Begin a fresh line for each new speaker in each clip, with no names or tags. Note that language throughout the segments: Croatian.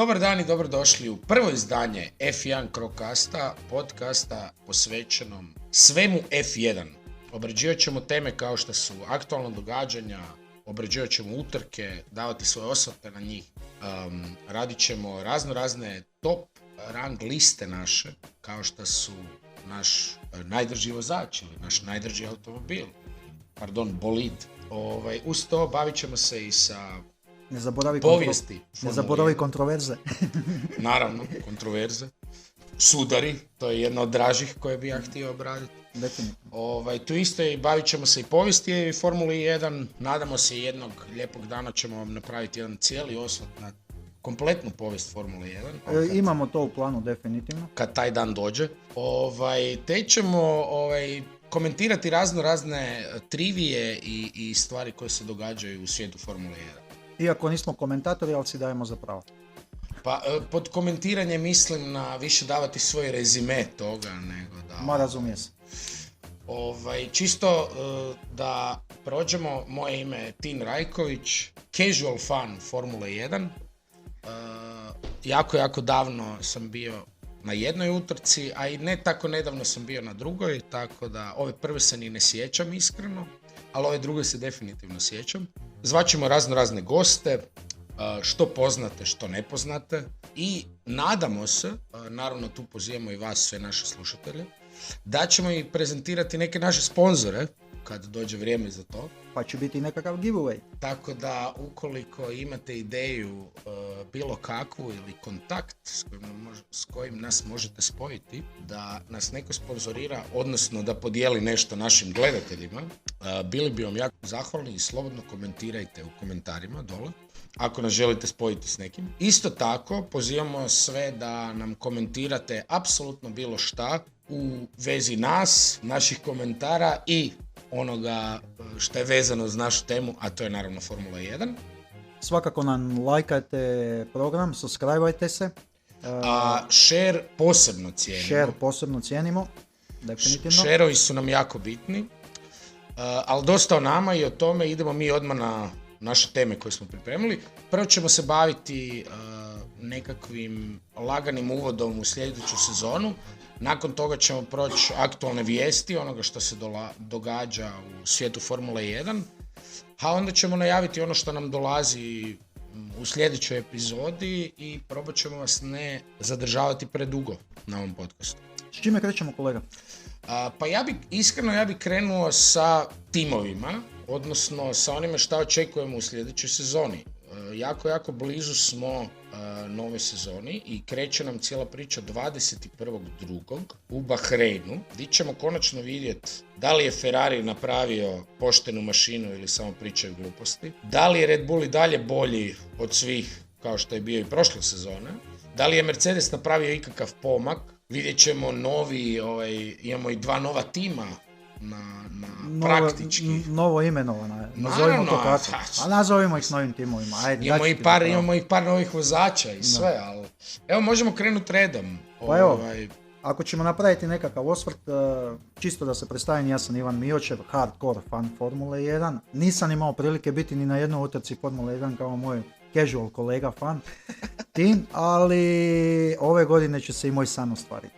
Dobar dan i dobrodošli u prvo izdanje F1 Crowcasta, podcasta posvećenom svemu F1. Obrađivat ćemo teme kao što su aktualna događanja, obrađivat ćemo utrke, davati svoje osvrte na njih. Radit ćemo razne top rang liste naše, kao što su naš najdrži vozač ili naš najdrži automobil, bolid. Uz to bavit ćemo se i sa povijesti.
Ne zaboravi kontroverze.
Naravno, kontroverze. Sudari, to je jedna od dražih koje bi ja htio obraditi.
Definitivno.
Tu isto i bavit ćemo se i povijesti i Formuli 1. Nadamo se jednog lijepog dana ćemo vam napraviti jedan cijeli osvrt na kompletnu povijest Formule 1.
Imamo to u planu, definitivno.
Kad taj dan dođe. Te ćemo komentirati razne trivije i stvari koje se događaju u svijetu Formule 1.
Iako nismo komentatori, ali si dajemo za pravo.
Pa pod komentiranje mislim na više davati svoj rezime toga nego da...
Ma razumije se.
Čisto da prođemo, moje ime je Tin Rajković, casual fan Formule 1. Jako davno sam bio na jednoj utrci, a i ne tako nedavno sam bio na drugoj, tako da ove prve se ni ne sjećam iskreno, ali ove druge se definitivno sjećam. Zvaćemo razne goste, što poznate, što ne poznate i nadamo se, naravno tu pozivamo i vas, sve naše slušatelje, da ćemo i prezentirati neke naše sponzore kad dođe vrijeme za to.
Pa će biti nekakav giveaway.
Tako da ukoliko imate ideju bilo kakvu ili kontakt s kojim nas možete spojiti, da nas neko sponzorira, odnosno da podijeli nešto našim gledateljima, bili bi vam jako zahvalni i slobodno komentirajte u komentarima dole ako nas želite spojiti s nekim. Isto tako pozivamo sve da nam komentirate apsolutno bilo šta u vezi nas, naših komentara i onoga što je vezano uz našu temu, a to je naravno Formula 1.
Svakako nam lajkajte program, subscribeajte se.
A share posebno cijenimo.
Share posebno cijenimo, definitivno.
Shareovi su nam jako bitni, ali dosta o nama i o tome. Idemo mi odmah na naše teme koje smo pripremili. Prvo ćemo se baviti nekakvim laganim uvodom u sljedeću sezonu. Nakon toga ćemo proći aktualne vijesti, onoga što se događa u svijetu Formule 1, a onda ćemo najaviti ono što nam dolazi u sljedećoj epizodi i probat ćemo vas ne zadržavati predugo na ovom podcastu.
S čime krećemo, kolega?
Pa ja bih krenuo sa timovima, odnosno sa onime što očekujemo u sljedećoj sezoni. Jako blizu smo nove sezoni i kreće nam cijela priča 21.2. u Bahreinu, gdje ćemo konačno vidjeti da li je Ferrari napravio poštenu mašinu ili samo pričaju gluposti, da li je Red Bull i dalje bolji od svih kao što je bio i prošle sezone, da li je Mercedes napravio ikakav pomak, vidjet ćemo imamo i dva nova tima na praktički.
Novo imenovana, nazovimo to tako. A nazovimo ih s novim timovima. Ajde,
imamo i par novih vozača i sve, ali evo možemo krenuti redom.
Pa evo, ako ćemo napraviti nekakav osvrt, čisto da se predstavim, ja sam Ivan Miočev, hardcore fan Formule 1. Nisam imao prilike biti ni na jednoj utrci Formule 1 kao moj casual kolega fan tim, ali ove godine će se i moj san ostvariti.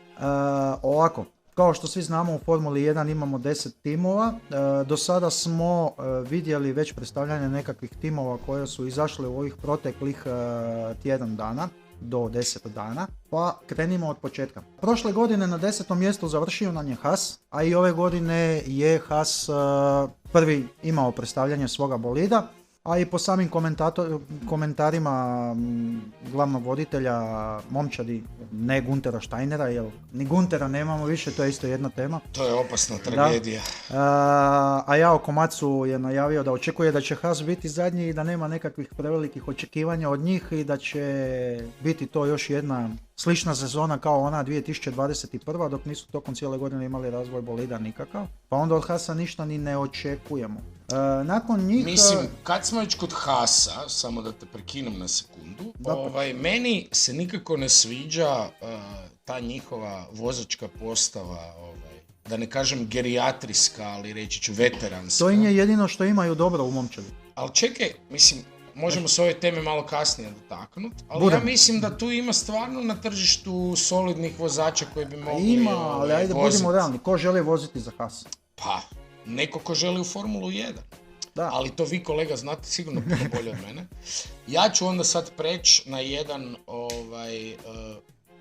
Ovako, kao što svi znamo, u Formuli 1 imamo 10 timova. Do sada smo vidjeli već predstavljanje nekakvih timova koje su izašle u ovih proteklih tjedan dana, do 10 dana. Pa krenimo od početka. Prošle godine na 10. mjestu završio nam je Haas, a i ove godine je Haas prvi imao predstavljanje svoga bolida. A i po samim komentarima glavnog voditelja momčadi, ne Guntera Steinera, jer ni Guntera nemamo više, to je isto jedna tema.
To je opasna tragedija.
A Yao Komatsu je najavio da očekuje da će Haas biti zadnji i da nema nekakvih prevelikih očekivanja od njih i da će biti to još jedna slična sezona kao ona 2021. dok nisu tokom cijele godine imali razvoj bolida nikakav. Pa onda od Haasa ništa ni ne očekujemo. Nakon njih...
Mislim, kad smo već kod Haasa, samo da te prekinem na sekundu, meni se nikako ne sviđa ta njihova vozačka postava, da ne kažem gerijatrijska, ali reći ću veteranska.
To im je jedino što imaju dobro u momčadi.
Ali čekaj, mislim, možemo se ove teme malo kasnije dotaknuti, ali
Budemo.
ja mislim da tu ima stvarno na tržištu solidnih vozača koji bi mogli
Ima, ali ajde
vozit.
budimo realni, ko želi voziti za Haas?
Pa, neko ko želi u Formulu 1.
Da.
Ali to vi kolega znate sigurno puno bolje od mene. Ja ću onda sad preći na jedan,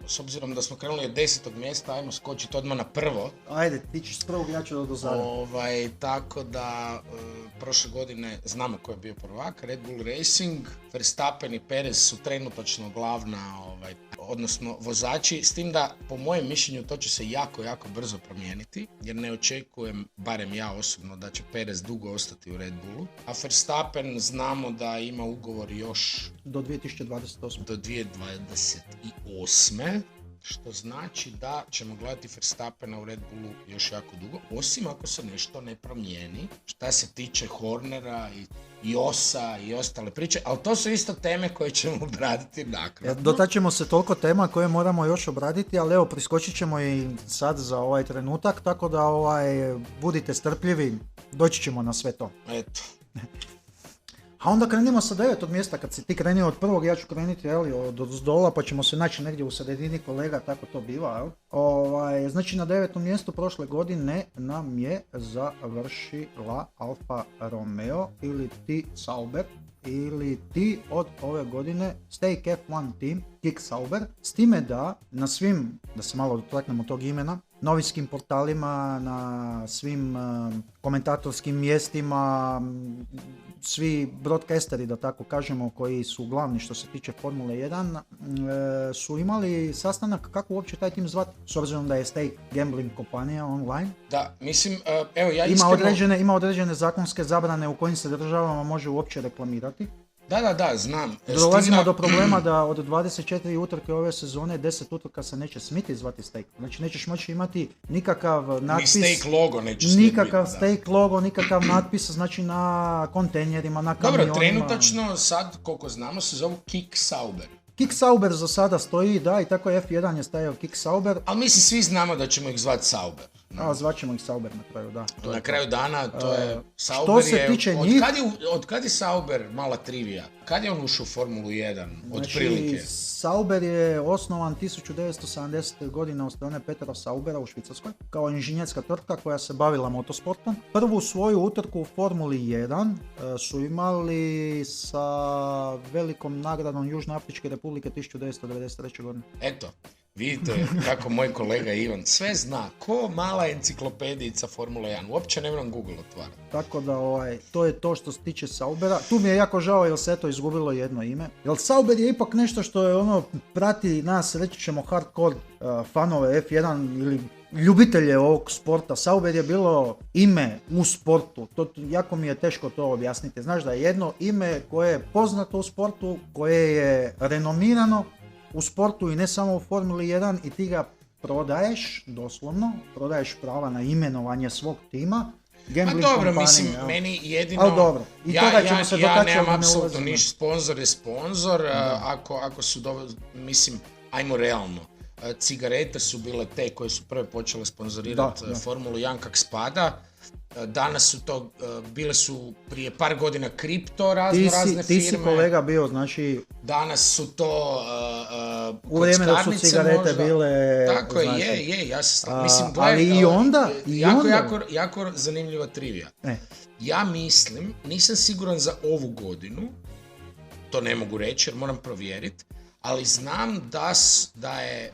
s obzirom da smo krenuli od 10. mjesta, ajmo skočiti odmah na prvo.
Ajde, ti ćeš s prvog, ja ću do zada.
Tako da, prošle godine znamo ko je bio prvak, Red Bull Racing, Verstappen i Perez su trenutačno glavna, odnosno vozači, s tim da po mojem mišljenju to će se jako, jako brzo promijeniti, jer ne očekujem, barem ja osobno, da će Perez dugo ostati u Red Bullu, a Verstappen znamo da ima ugovor još
Do 2028.
do 2028. Što znači da ćemo gledati Verstappena u Red Bullu još jako dugo, osim ako se nešto ne promijeni, šta se tiče Hornera i Osa i ostale priče, ali to su isto teme koje ćemo obraditi naknadno.
Dotad ćemo se toliko tema koje moramo još obraditi, ali evo, priskočit ćemo i sad za ovaj trenutak, tako da budite strpljivi, doći ćemo na sve to.
Eto.
A onda krenimo sa 9. mjesta, kad si ti krenio od prvog, ja ću krenuti od zdola, pa ćemo se naći negdje u sredini kolega, tako to biva. Jel? Znači na 9. mjestu prošle godine nam je završila Alfa Romeo ili ti Sauber, ili ti od ove godine Stake F1 Team, Kick Sauber, s time da na svim, da se malo dotaknemo tog imena, novinskim portalima, na svim komentatorskim mjestima, svi broadcasteri, da tako kažemo, koji su glavni što se tiče Formule 1, su imali sastanak kako uopće taj tim zvati, s obzirom da je Stake gambling kompanija online.
Da, mislim, evo ja iskreno...
Ima određene zakonske zabrane u kojim se državama može uopće reklamirati.
Da, znam.
Dolazimo do problema da od 24 utrke ove sezone 10 utrka se neće smiti zvati Stake. Znači nećeš moći imati nikakav natpis,
ni Stake logo neće
nikakav
biti,
Stake logo, nikakav natpis, znači na kontejnerima, na kamionima.
Dobro, trenutačno sad, koliko znamo, se zovu Kick Sauber.
Kick Sauber za sada stoji, da, i tako je F1 je stajao Kick Sauber.
Ali mislim, svi znamo da ćemo ih zvati Sauber.
A zvaćemo ih Sauber na kraju, da.
Na kraju dana to je Sauber.
Što se tiče njih...
Od kad je Sauber, mala trivija, kad je on ušao u Formulu 1, otprilike?
Znači, Sauber je osnovan 1970. godine od strane Petra Saubera u Švicarskoj, kao inženjerska tvrtka koja se bavila motosportom. Prvu svoju utrku u Formuli 1 su imali sa velikom nagradom Južnoafričke republike 1993. godine.
Eto. Vidite kako moj kolega Ivan sve zna, ko mala enciklopedijica Formula 1, uopće ne moram Google otvarati.
Tako da to je to što se tiče Saubera. Tu mi je jako žao jer se to izgubilo jedno ime. Jer Sauber je ipak nešto što je prati nas, reći ćemo hardcore fanove F1 ili ljubitelje ovog sporta. Sauber je bilo ime u sportu, jako mi je teško to objasniti. Znaš da je jedno ime koje je poznato u sportu, koje je renomirano u sportu i ne samo u Formuli 1 i ti ga prodaješ, doslovno, prodaješ prava na imenovanje svog tima.
Pa dobro, mislim, meni jedino...
Ali dobro, i toga ćemo se dotaći.
Ja nemam apsolutno niš, sponzor je sponzor, ako su mislim, ajmo realno. Cigarete su bile te koje su prve počele sponzorirati Formulu 1 kak spada. Danas su to, bile su prije par godina kripto razne firme.
Ti si kolega bio, znači...
Danas su to
u vrijeme da su cigarete možda bile...
Tako znači, je, ja se mislim,
ali i onda...
Jako zanimljiva trivija. Ja mislim, nisam siguran za ovu godinu, to ne mogu reći jer moram provjeriti, ali znam da je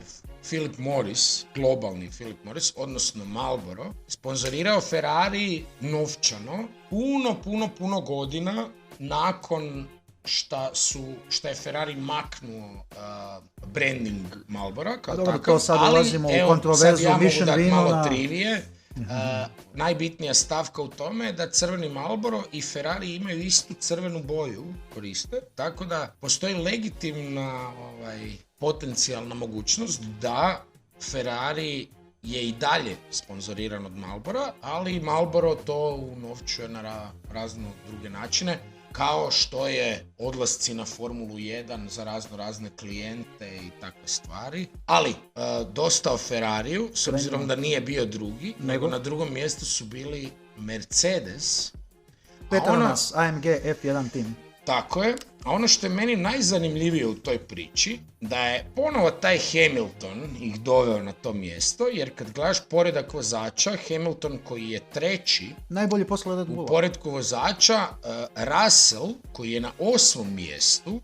Philip Morris, globalni Philip Morris, odnosno Marlboro, sponzorirao Ferrari novčano puno godina nakon šta je Ferrari maknuo branding Marlbora kao takav.
To sad ulazimo u kontroverzu,
sad ja mogu dati malo trivije. Najbitnija stavka u tome je da crveni Marlboro i Ferrari imaju istu crvenu boju, koriste, tako da postoji legitimna potencijalna mogućnost da Ferrari je i dalje sponzoriran od Marlbora, ali Marlboro to unovčuje na razne druge načine, kao što je odlasci na Formulu 1 za razne klijente i takve stvari. Ali, dosta o Ferrariju, s obzirom da nije bio drugi, nego na drugom mjestu su bili Mercedes.
Petronas, AMG F1 tim.
Tako je. A ono što je meni najzanimljivije u toj priči, da je ponovo taj Hamilton ih doveo na to mjesto, jer kad gledaš poredak vozača, Hamilton koji je treći,
najbolji posle Red
u
Bulla.
poredku vozača, Russell koji je na 8. mjestu,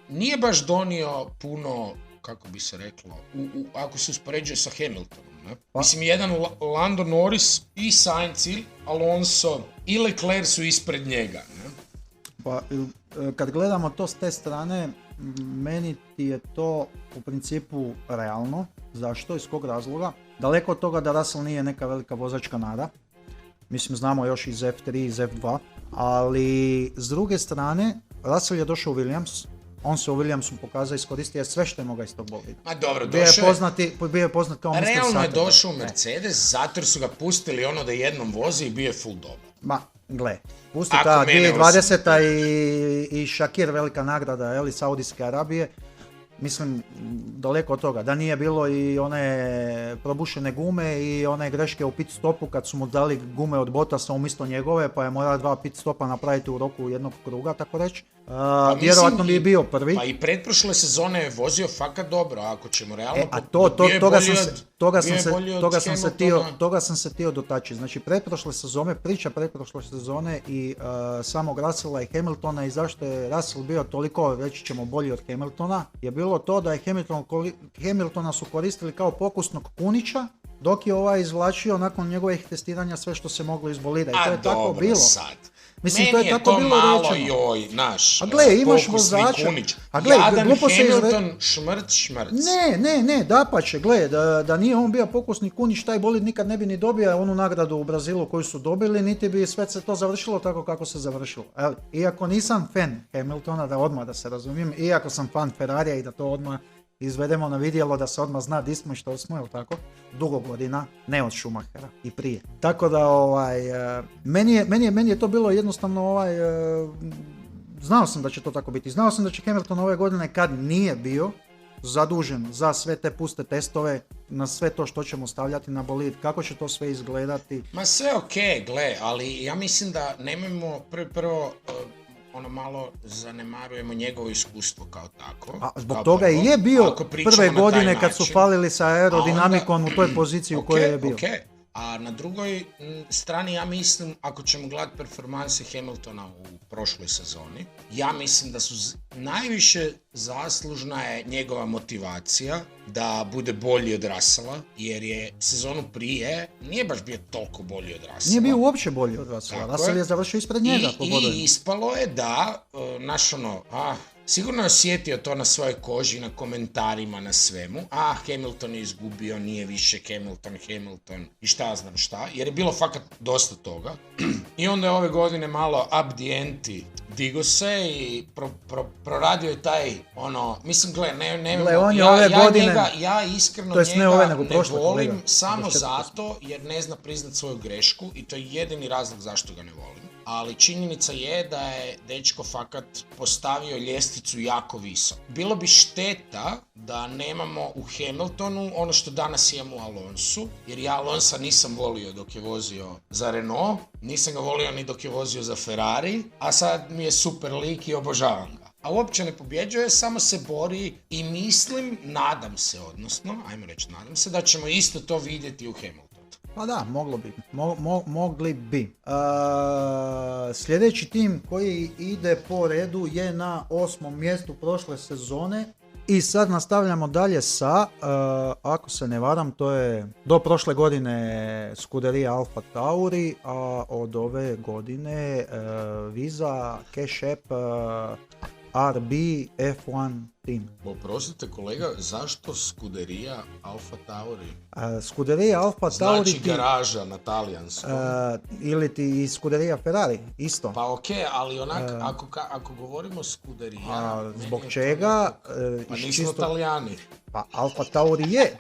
nije baš donio puno, kako bi se reklo, ako se uspoređuje sa Hamiltonom. Ne? Mislim, jedan Lando Norris i Sainz i Alonso i Leclerc su ispred njega. Ne?
Pa, kad gledamo to s te strane, meni ti je to u principu realno. Zašto? Iz kog razloga? Daleko od toga da Russell nije neka velika vozačka nada. Mislim, znamo još iz F3, iz F2. Ali, s druge strane, Russell je došao u Williams. On se u Williamsu pokazao, iskoristio sve što je mogao iz tog bolida.
Ma dobro,
bio je poznat kao Mr.
Realno je došao u Mercedes, zato jer su ga pustili ono da jednom vozi i bio je full dobar.
Ma, gle, pusti ta 2020. i Shakir, velika nagrada, Saudijske Arabije. Mislim, daleko od toga, da nije bilo i one probušene gume i one greške u pit stopu kad su mu dali gume od Bottasa umjesto njegove, pa je morao 2 pit stopa napraviti u roku jednog kruga, tako reći. Vjerojatno bi bio prvi.
Pa i pretprošle sezone je vozio fakat dobro, ako ćemo realno...
Toga sam se htio dotaći. Znači, pretprošle sezone i samog Russella i Hamiltona i zašto je Russell bio toliko, reći ćemo, bolji od Hamiltona, je bilo to da je Hamiltona su koristili kao pokusnog kunića, dok je izvlačio nakon njegovih testiranja sve što se moglo iz bolida. I to je tako bilo.
Sad.
Mislim,
meni
to je tako bilo
malo
rečeno.
Joj, naš,
a gle, imaš
pokusni
vozača.
kunić.
A gle,
Jadan Hamilton, šmrc.
Ne, dapače, gle, da nije on bio pokusni kunić, taj bolid nikad ne bi ni dobio onu nagradu u Brazilu koju su dobili, niti bi sve se to završilo tako kako se završilo. Iako nisam fan Hamiltona, da se razumijem, iako sam fan Ferrarija i da to odmah izvedemo na vidjelo, da se odmah zna di smo i što smo, jel tako? Dugo godina, ne od Schumachera i prije. Tako da, meni je to bilo jednostavno, znao sam da će to tako biti. Znao sam da će Hamilton ove godine, kad nije bio zadužen za sve te puste testove, na sve to što ćemo stavljati na bolid, kako će to sve izgledati.
Ma sve okej, gle, ali ja mislim da nemojmo prvo malo zanemarujemo njegovo iskustvo kao tako.
A zbog toga i je bio prve godine kad su falili sa aerodinamikom u toj poziciji u kojoj je bio.
A na drugoj strani ja mislim, ako ćemo gledati performanse Hamiltona u prošloj sezoni, ja mislim da su najviše zaslužna je njegova motivacija da bude bolji od Russella, jer je sezonu prije nije baš bio toliko bolji od Russella.
Nije bio uopće bolji od Russella. Russell je završio ispred njega po bodovima.
I ispalo je da, sigurno je osjetio to na svojoj koži, na komentarima, na svemu. Hamilton je izgubio, nije više Hamilton i šta znam šta, jer je bilo fakat dosta toga. I onda je ove godine malo up the ante digo se i proradio je taj, mislim, ja iskreno njega ne volim samo zato jer ne zna priznat svoju grešku i to je jedini razlog zašto ga ne volim. Ali činjenica je da je dečko fakat postavio ljestvicu jako visoko. Bilo bi šteta da nemamo u Hamiltonu ono što danas imamo u Alonsu, jer ja Alonsa nisam volio dok je vozio za Renault, nisam ga volio ni dok je vozio za Ferrari, a sad mi je super lik i obožavam ga. A uopće ne pobjeđuje, samo se bori i mislim, nadam se da ćemo isto to vidjeti u Hamiltonu.
Pa da, mogli bi. Sljedeći tim koji ide po redu je na 8. mjestu prošle sezone. I sad nastavljamo dalje sa, ako se ne varam, to je do prošle godine Scuderia Alfa Tauri, a od ove godine Visa, Cash App, RB, F1 Team.
Oprostite kolega, zašto Scuderia Alfa Tauri?
Scuderia Alfa Tauri
znači garaža na talijanskom.
Ili ti i Scuderia Ferrari, isto.
Pa okej, ali onak, ako govorimo Scuderia...
Zbog čega?
Pa nismo Talijani.
Pa Alfa Tauri je.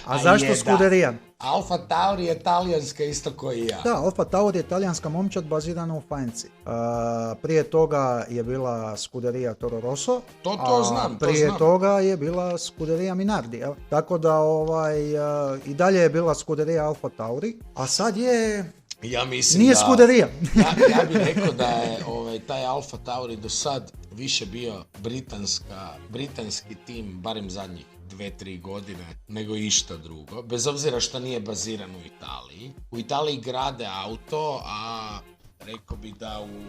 A zašto Scuderia?
Alfa Tauri je talijanska isto koji i ja.
Da, Alfa Tauri je talijanska momčad bazirana u Faenci. Prije toga je bila Scuderia Toro Rosso,
to znam.
Prije toga je bila Scuderia Minardi. Jel? Tako da i dalje je bila Scuderia Alfa Tauri, a sad je
Ja mislim
Nije
da...
Scuderia.
ja bih rekao da je taj Alfa Tauri do sad više bio britanski tim, barem zadnjih 2-3 godine, nego išta drugo. Bez obzira što nije baziran u Italiji. U Italiji grade auto, a rekao bi da u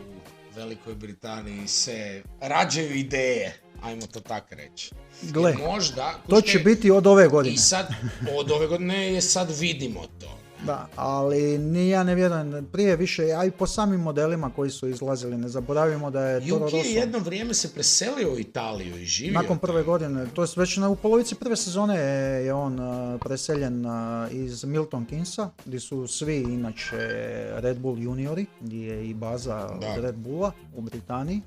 Velikoj Britaniji se rađaju ideje. Ajmo to tako reći.
Gle,
možda,
to će biti od ove godine.
I sad, od ove godine je sad vidimo to.
Da, ali ja ne vjerujem, prije više, a i po samim modelima koji su izlazili, ne zaboravimo da je Toro Rosso...
Yuki je jedno vrijeme se preselio u Italiju i živio.
Nakon prve godine, to je već u polovici prve sezone je on preseljen iz Milton Keynesa, gdje su svi inače Red Bull juniori, gdje je i baza Red Bulla u Britaniji.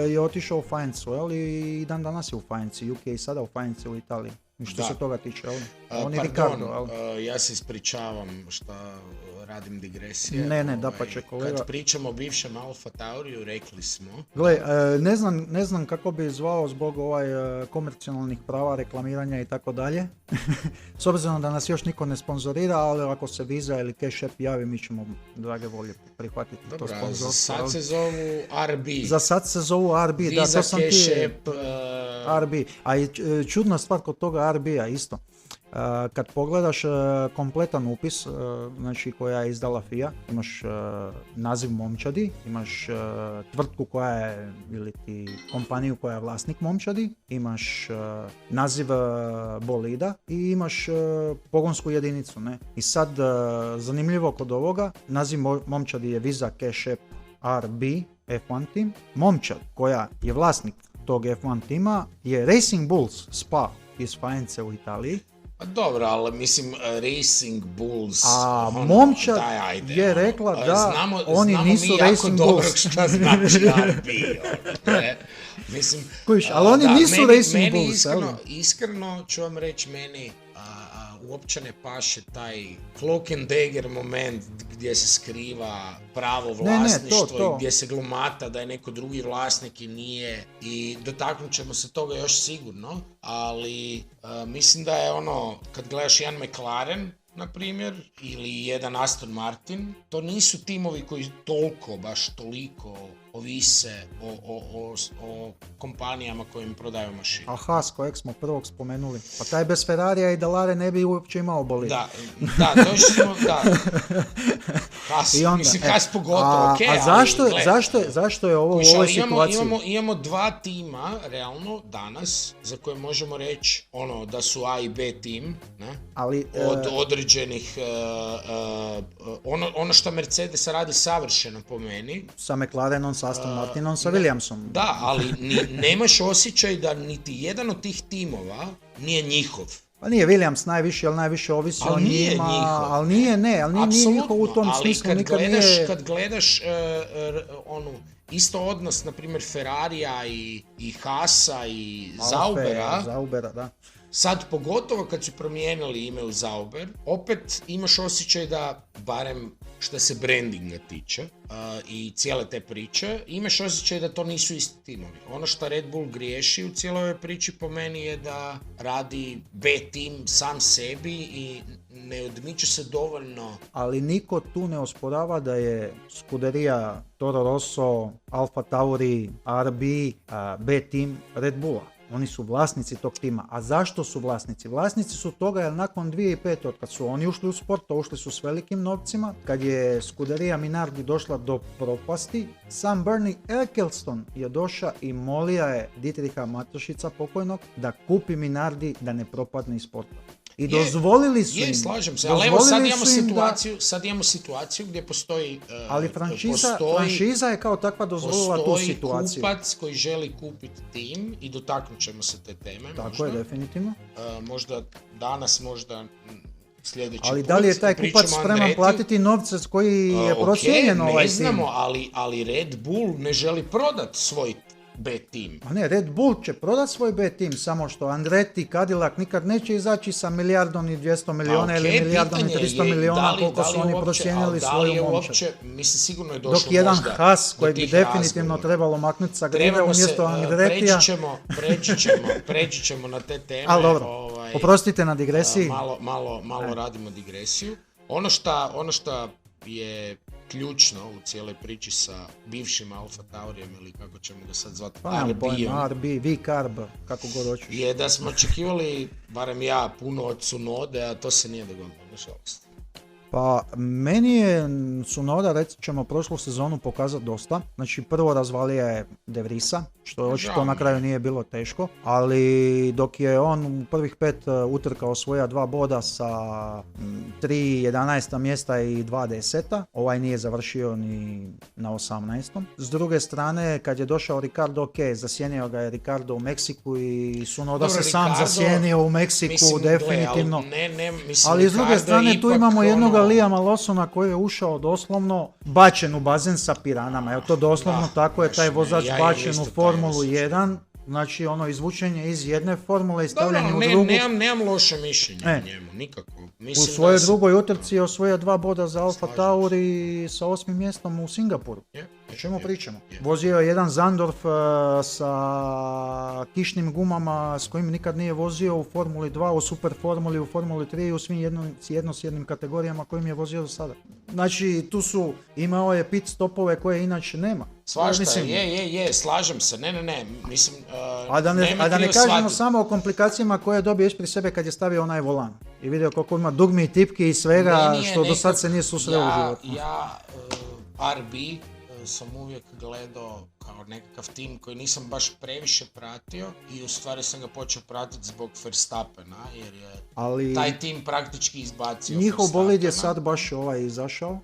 Je otišao u Faenzu, i dan danas je u Faenzi, Yuki je i sada u Faenzi u Italiji. Što se toga tiče, on je Ricardo.
Ja se ispričavam što radim digresije.
Ne, dapače, kolega.
Kad pričamo o bivšem Alfa Tauriju, rekli smo...
Gle, ne znam kako bi zvao zbog komercijalnih prava, reklamiranja i tako dalje. S obzirom da nas još niko ne sponzorira, ali ako se Visa ili Cash App javi, mi ćemo drage volje prihvatiti to sponzorstvo.
Za sad se zovu RB.
Za sad se zovu RB,
Visa,
da, to sam
Cash
ti...
App,
RB, a i čudna stvar kod toga RB-a isto. Kad pogledaš kompletan upis, znači koja je izdala FIA, imaš naziv momčadi, imaš tvrtku koja je, ili ti kompaniju koja je vlasnik momčadi, imaš naziv bolida i imaš pogonsku jedinicu. Ne? I sad, zanimljivo kod ovoga, naziv momčadi je Visa Cash App RB F1 Team. Momčad koja je vlasnik tog F1 tima je Racing Bulls Spa iz Faenze u Italiji.
Pa dobro, ali mislim Racing Bulls...
A momčad je rekla da oni nisu Racing Bulls.
Šta znači RB, mislim...
Kuš, ali oni nisu Racing Bulls.
Iskreno ću vam reći, meni uopće ne paše taj cloak and dagger moment gdje se skriva pravo vlasništvo i gdje se glumata da je neko drugi vlasnik i nije, i dotaknut ćemo se toga još sigurno, ali mislim da je kad gledaš jedan McLaren na primjer, ili jedan Aston Martin, to nisu timovi koji toliko ovise o kompanijama kojim prodaju mašine.
A Haas kojeg smo prvog spomenuli, pa taj bez Ferrarija i Dalare ne bi uopće imao bolid.
Da, došli smo, da. Haas pogotovo, okej,
ali zašto je ovo u ovoj situaciji?
Imamo dva tima, realno, danas, za koje možemo reći da su A i B tim, ne?
Ali,
od određenih, ono što Mercedes radi savršeno po meni.
Sa McLarenom, sa Aston Martinom, sa Williamsom.
Da, ali nemaš osjećaj da niti jedan od tih timova nije njihov.
Pa nije Williams najviše, ali najviše ovisi o njima, ali nije njihov u tom smislu, nikad nije...
Kad gledaš isto odnos, na primjer, Ferrarija i Haasa i
Zaubera, da.
Sad, pogotovo kad su promijenili ime u Sauber, opet imaš osjećaj da, barem što se brandinga tiče i cijele te priče, imaš osjećaj da to nisu isti timovi. Ono što Red Bull griješi u cijeloj ovoj priči po meni je da radi B tim sam sebi i ne odmiče se dovoljno.
Ali niko tu ne osporava da je Scuderia, Toro Rosso, Alfa Tauri, RB, B tim Red Bulla. Oni su vlasnici tog tima. A zašto su vlasnici? Vlasnici su toga jer nakon 2005. od kad su oni ušli u sport, ušli su s velikim novcima, kad je Scuderia Minardi došla do propasti, sam Bernie Ecclestone je došao i molio je Dietricha Matešića pokojnog da kupi Minardi da ne propadne iz sporta. I dozvolili su im.
Slažem se, ali evo sad imamo situaciju gdje postoji...
ali franšiza je kao takva dozvolila tu situaciju.
Postoji kupac koji želi kupiti tim i dotaknut ćemo se te teme.
Tako je, definitivno.
Možda danas, možda sljedeći put.
Ali da li je taj kupac spreman platiti novce s koji je procijenjen ovaj tim?
Ne znamo, ali Red Bull ne želi prodati svoj B tim.
A ne, Red Bull će prodat svoj B tim, samo što Andretti, Cadillac nikad neće izaći sa milijardom i 200 milijuna ili milijardom i 300 milijuna koliko su oni procijenili svoju momčad.
Mislim, sigurno je došlo
dok jedan Haas koji bi definitivno trebalo maknuti sa grede umjesto Andrettija.
Preći ćemo na te teme.
Ali dobro, oprostite na digresiji.
Malo radimo digresiju. Ono što je ključno u cijeloj priči sa bivšim Alfa Taurijem ili kako ćemo ga sad zvati,
RB, V-Carb, kako god hoćeš.
Je da smo očekivali, barem ja, puno od Tsunode, a to se nije dogodilo, nažalost.
Pa meni je Tsunoda, reći ćemo, prošlu sezonu pokazati dosta. Znači prvo razvalija je De Vriesa, što očito na kraju nije bilo teško, ali dok je on u prvih 5 utrka osvoja 2 boda sa 3 11. mjesta i 2 10. Ovaj nije završio ni na 18. S druge strane, kad je došao Ricardo, ok, zasjenio ga je Ricardo u Meksiku i Tsunoda se sam zasjenio u Meksiku, mislim, definitivno. Ali s druge strane tu imamo jednog Liama Lawsona koji je ušao doslovno bačen u bazen sa piranama. Evo to doslovno tako je taj vozač bačen u Formulu 1. Znači izvučenje iz jedne formule i stavljanje u drugu.
Nemam loše mišljenje o njemu, nikako.
Mislim u svojoj drugoj utrci je osvojio 2 boda za Alfa Tauri sa 8. mjestom u Singapuru. O čemu pričamo? Vozio je jedan Zandorf sa kišnim gumama s kojim nikad nije vozio u Formuli 2, u Super Formuli, u Formuli 3 i u svim jednosjednim kategorijama kojim je vozio do sada. Znači imao je pit stopove koje inače nema.
Svašta, je, slažem se, ne, mislim,
a da ne kažemo samo o komplikacijama koje je dobio pri sebe kad je stavio onaj volan i vidio koliko ima dugmi i tipki i svega što do sad se nije susreo u životu.
RB sam uvijek gledao kao nekakav tim koji nisam baš previše pratio i u stvari sam ga počeo pratiti zbog Verstappena jer je taj tim praktički izbacio
njihov bolid je sad baš izašao.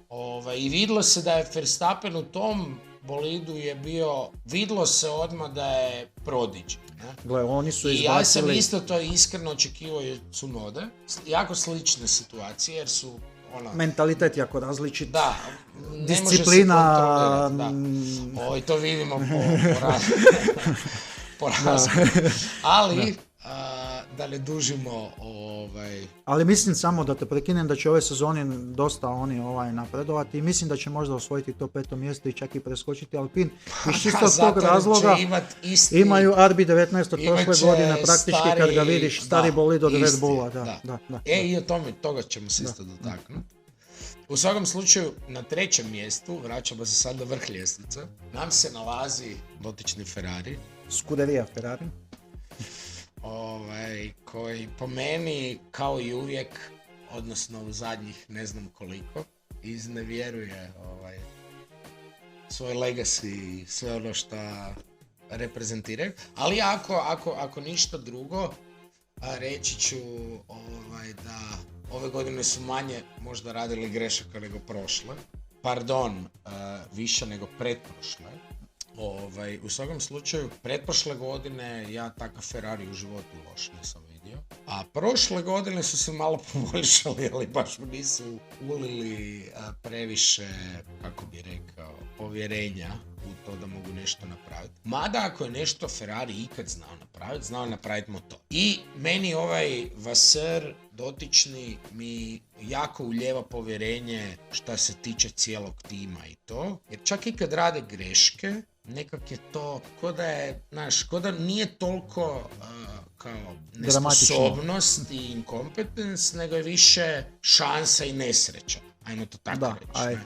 I vidlo se da je Verstappen u tom bolidu je bio, vidlo se odmah da je prodigy.
Gle, oni su izbacili...
I ja sam isto to iskreno očekivao od Tsunode. Jako slične situacije jer su
mentalitet jako različit.
Da,
disciplina.
I to vidimo po razgovoru. Ali, da ne dužimo
Ali mislim samo da te prekinem da će ove sezone dosta oni napredovati i mislim da će možda osvojiti to 5. mjesto i čak i preskočiti Alpine. Iz čistog tog razloga imaju RB19 od prošle godine praktički kad ga vidiš stari bolid od Red Bulla. Da.
I o tome, toga ćemo se isto dotaknuti. U svakom slučaju, na 3. mjestu, vraćamo se sad na vrh ljestvice, nam se nalazi dotični Ferrari.
Scuderia Ferrari.
Koji po meni, kao i uvijek, odnosno u zadnjih ne znam koliko, iznevjeruje svoj legacy i sve ono što reprezentiraju. Ali ako ništa drugo, reći ću da ove godine su manje možda radili grešaka nego prošle. Pardon, više nego pretprošle. U svakom slučaju, pretprošle godine ja takav Ferrari u životu loš nisam vidio. A prošle godine su se malo poboljšali, ali baš nisu ulili previše, kako bi rekao, povjerenja u to da mogu nešto napraviti. Mada ako je nešto Ferrari ikad znao napraviti motor. I meni Vasseur dotični mi jako ulijeva povjerenje šta se tiče cijelog tima i to. Jer čak i kad rade greške, nekak je to ko da nije toliko kao nesposobnost i inkompetence, nego je više šansa i nesreća. Ajmo to tako reći.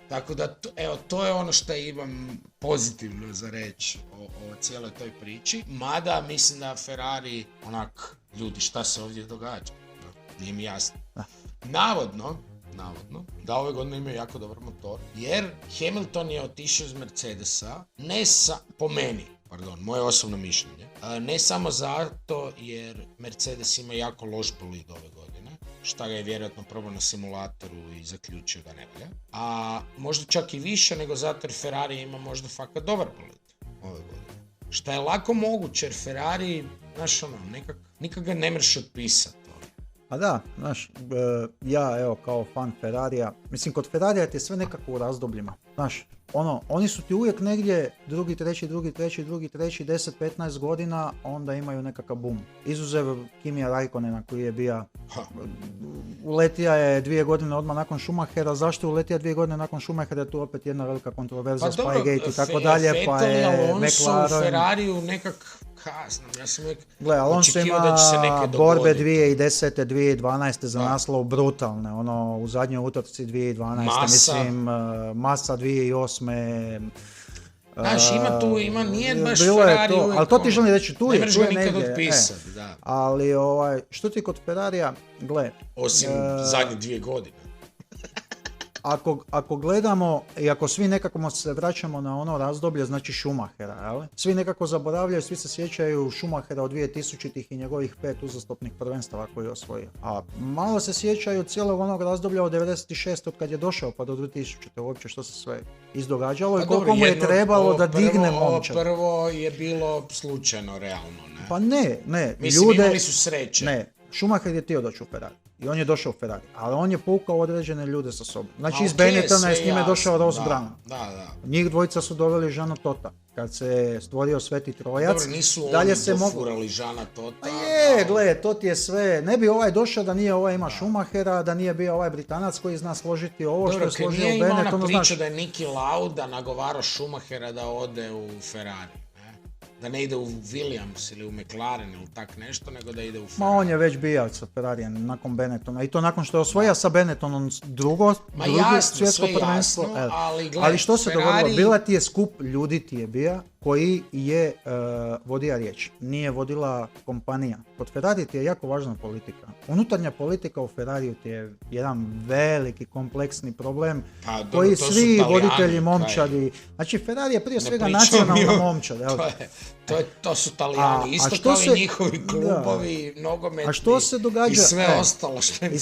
Tako da, to je ono što imam pozitivno za reći o cijeloj toj priči. Mada mislim da Ferrari, ljudi, šta se ovdje događa? Nije mi jasno. Navodno, da ove godine imaju jako dobar motor, jer Hamilton je otišao iz Mercedesa, po meni, moje osobno mišljenje, ne samo zato jer Mercedes ima jako loš bolid ove godine, šta ga je vjerojatno probao na simulatoru i zaključio da ne valja, a možda čak i više nego zato jer Ferrari ima možda fakat dobar bolid ove godine. Šta je lako moguće jer Ferrari, nikak ga ne mreš otpisati.
A da, ja kao fan Ferrarija, mislim kod Ferrarija ti je sve nekako u razdobljima, oni su ti uvijek negdje drugi, treći, 10-15 godina, onda imaju nekakav boom. Izuzev Kimija Raikkonena koji je bio, uletija je 2 godine odmah nakon Schumachera. Zašto je uletija 2 godine nakon Schumachera? Tu opet jedna velika kontroverza, Spygate i tako dalje, pa je McLaren...
Ferrariju nekak, ja sam uvijek
Alonso ima borbe 2010. 2012. za naslov brutalne, ono u zadnjoj utrci 2012. Mislim, Massa 2008.
Znaš, ima, nije baš
bilo
Ferrari
to,
uvijek.
Ali to ti želim reći, tu
ne
je
negdje.
Ne
nikad otpisati, da.
Ali što ti kod Ferrarija, gle...
Osim zadnje 2 godine.
Ako gledamo i ako svi nekako se vraćamo na ono razdoblje, znači Schumachera, jel? Svi nekako zaboravljaju, svi se sjećaju Schumachera od 2000-ih i njegovih 5 uzastopnih prvenstava koje je osvojio. A malo se sjećaju cijelog onog razdoblja od 96. od kad je došao pa do 2000. uopće što se sve izdogađalo i koliko mu je trebalo da digne momčad.
Prvo je bilo slučajno, realno, ne?
Pa ne.
Mislim, imali su sreće.
Ne, Schumacher je htio doći u Ferrari. I on je došao u Ferrari, ali on je povukao određene ljude sa sobom. Znači iz Benettona je s njime došao Ross Brown.
Da. Njih
dvojica su doveli Jeana Tota. Kad se stvorio Sveti Trojac.
Dobro, nisu oni dofurali Jeana Tota.
Pa gle, to ti je sve. Ne bi ovaj došao da nije ovaj ima Schumachera, da nije bio ovaj Britanac koji zna složiti ovo.
Dobro,
što je složio
Bennett. Dobro, nije imao ona priča
znaš...
da je Niki Lauda nagovarao Schumachera da ode u Ferrari. Da ne ide u Williams ili u McLaren ili tak nešto, nego da ide u Ferrari.
Ma on je već bio sa Ferrarijem nakon Bennettona i to nakon što je osvojio sa Bennettonom drugo svjetsko prvenstvo. Ali što se dogodilo? Bila ti je skup ljudi ti je bija koji je vodija riječ. Nije vodila kompanija. Kod Ferrari ti je jako važna politika. Unutarnja politika u Ferrariju ti je jedan veliki kompleksni problem koji svi voditelji momčadi... Znači Ferrari je prije svega nacionalna momčad.
To su Talijani, isto kao i njihovi klubovi, nogometni i sve ostalo što im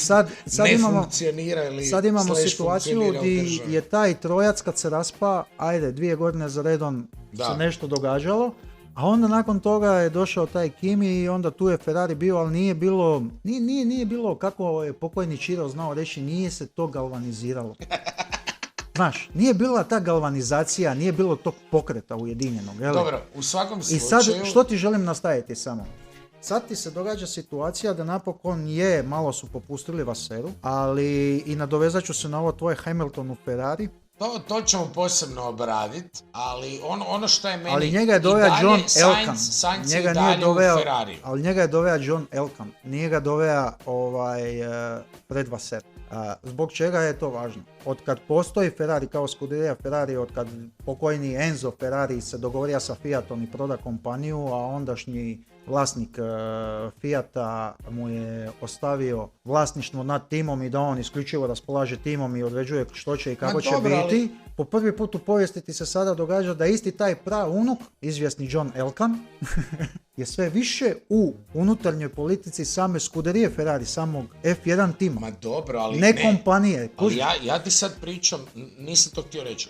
ne funkcionira ili
sad imamo situaciju gdje je taj trojac kad se raspa, 2 godine za redom se nešto događalo, a onda nakon toga je došao taj Kimi i onda tu je Ferrari bio, ali nije bilo kako je pokojni Ciro znao reći, nije se to galvaniziralo. Znaš, nije bila ta galvanizacija, nije bilo tog pokreta ujedinjenog. Jel?
Dobro, u svakom slučaju...
I sad, što ti želim nastaviti samo? Sad ti se događa situacija da napokon malo su popustili Vaseru, ali i nadovezat ću se na ovo tvoje Hamilton u Ferrari.
To ćemo posebno obraditi, ali ono što je meni...
Ali njega je doveo John Elkann.
Sainz je dalje u Ferrariju.
Ali njega je doveo John Elkann, nije ga doveo Fred Vasseur. Zbog čega je to važno? Od kad postoji Ferrari kao Scuderia Ferrari, od kad pokojni Enzo Ferrari se dogovorio sa Fiatom i proda kompaniju, a ondašnji vlasnik Fiata mu je ostavio vlasništvo nad timom i da on isključivo raspolaže timom i određuje što će i kako će biti. Ali... Po prvi put u povijesti ti se sada događa da isti taj praunuk, izvjesni John Elkann, je sve više u unutarnjoj politici same Scuderie Ferrari, samog F1 tima.
Ma dobro, ali
ne kompanije.
Ali ja ti sad pričam, nisam to htio reći.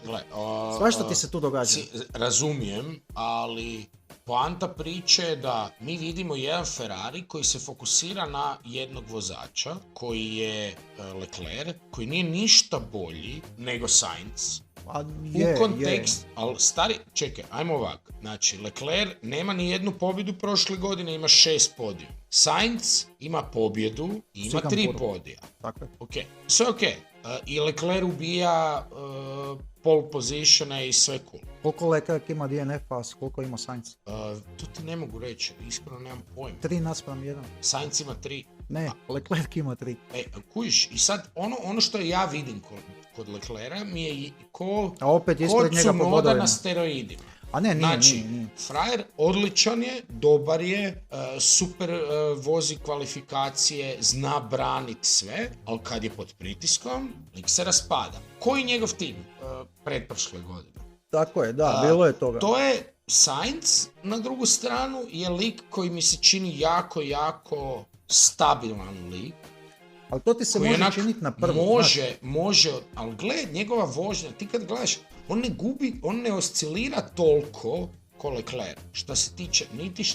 Svašta ti se tu događa.
Razumijem, ali poanta priče je da mi vidimo jedan Ferrari koji se fokusira na jednog vozača, koji je Leclerc, koji nije ništa bolji nego Sainz. U kontekst, ali stari, čekaj, ajmo ovako. Znači, Leclerc nema ni jednu pobjedu prošle godine, ima 6 podija. Sainz ima pobjedu i ima 3 podija.
Tako je.
Okay. Sve ok. I Leclerc ubija pole positione i sve cool.
Koliko Leclerc ima DNF-a, koliko ima Sainz?
To ti ne mogu reći, iskreno nemam pojma.
3:1.
Sainz ima 3.
Ne, Leclerc ima 3.
Kužiš, i sad ono što ja vidim kod Leclerca mi je ko Tsunoda na steroidima.
A ne, nije.
Znači, frajer odličan je, dobar je, super vozi kvalifikacije, zna branit sve, ali kad je pod pritiskom, lik se raspada. Koji njegov tim pretprošle godine?
Tako je, da, bilo je toga.
To je Sainz, na drugu stranu je lik koji mi se čini jako stabilan lik.
Ali to ti se može činiti na prvu.
Može, ali gled, njegova vožnja, ti kad gledaš, on ne oscilira toliko ko Leclerc, što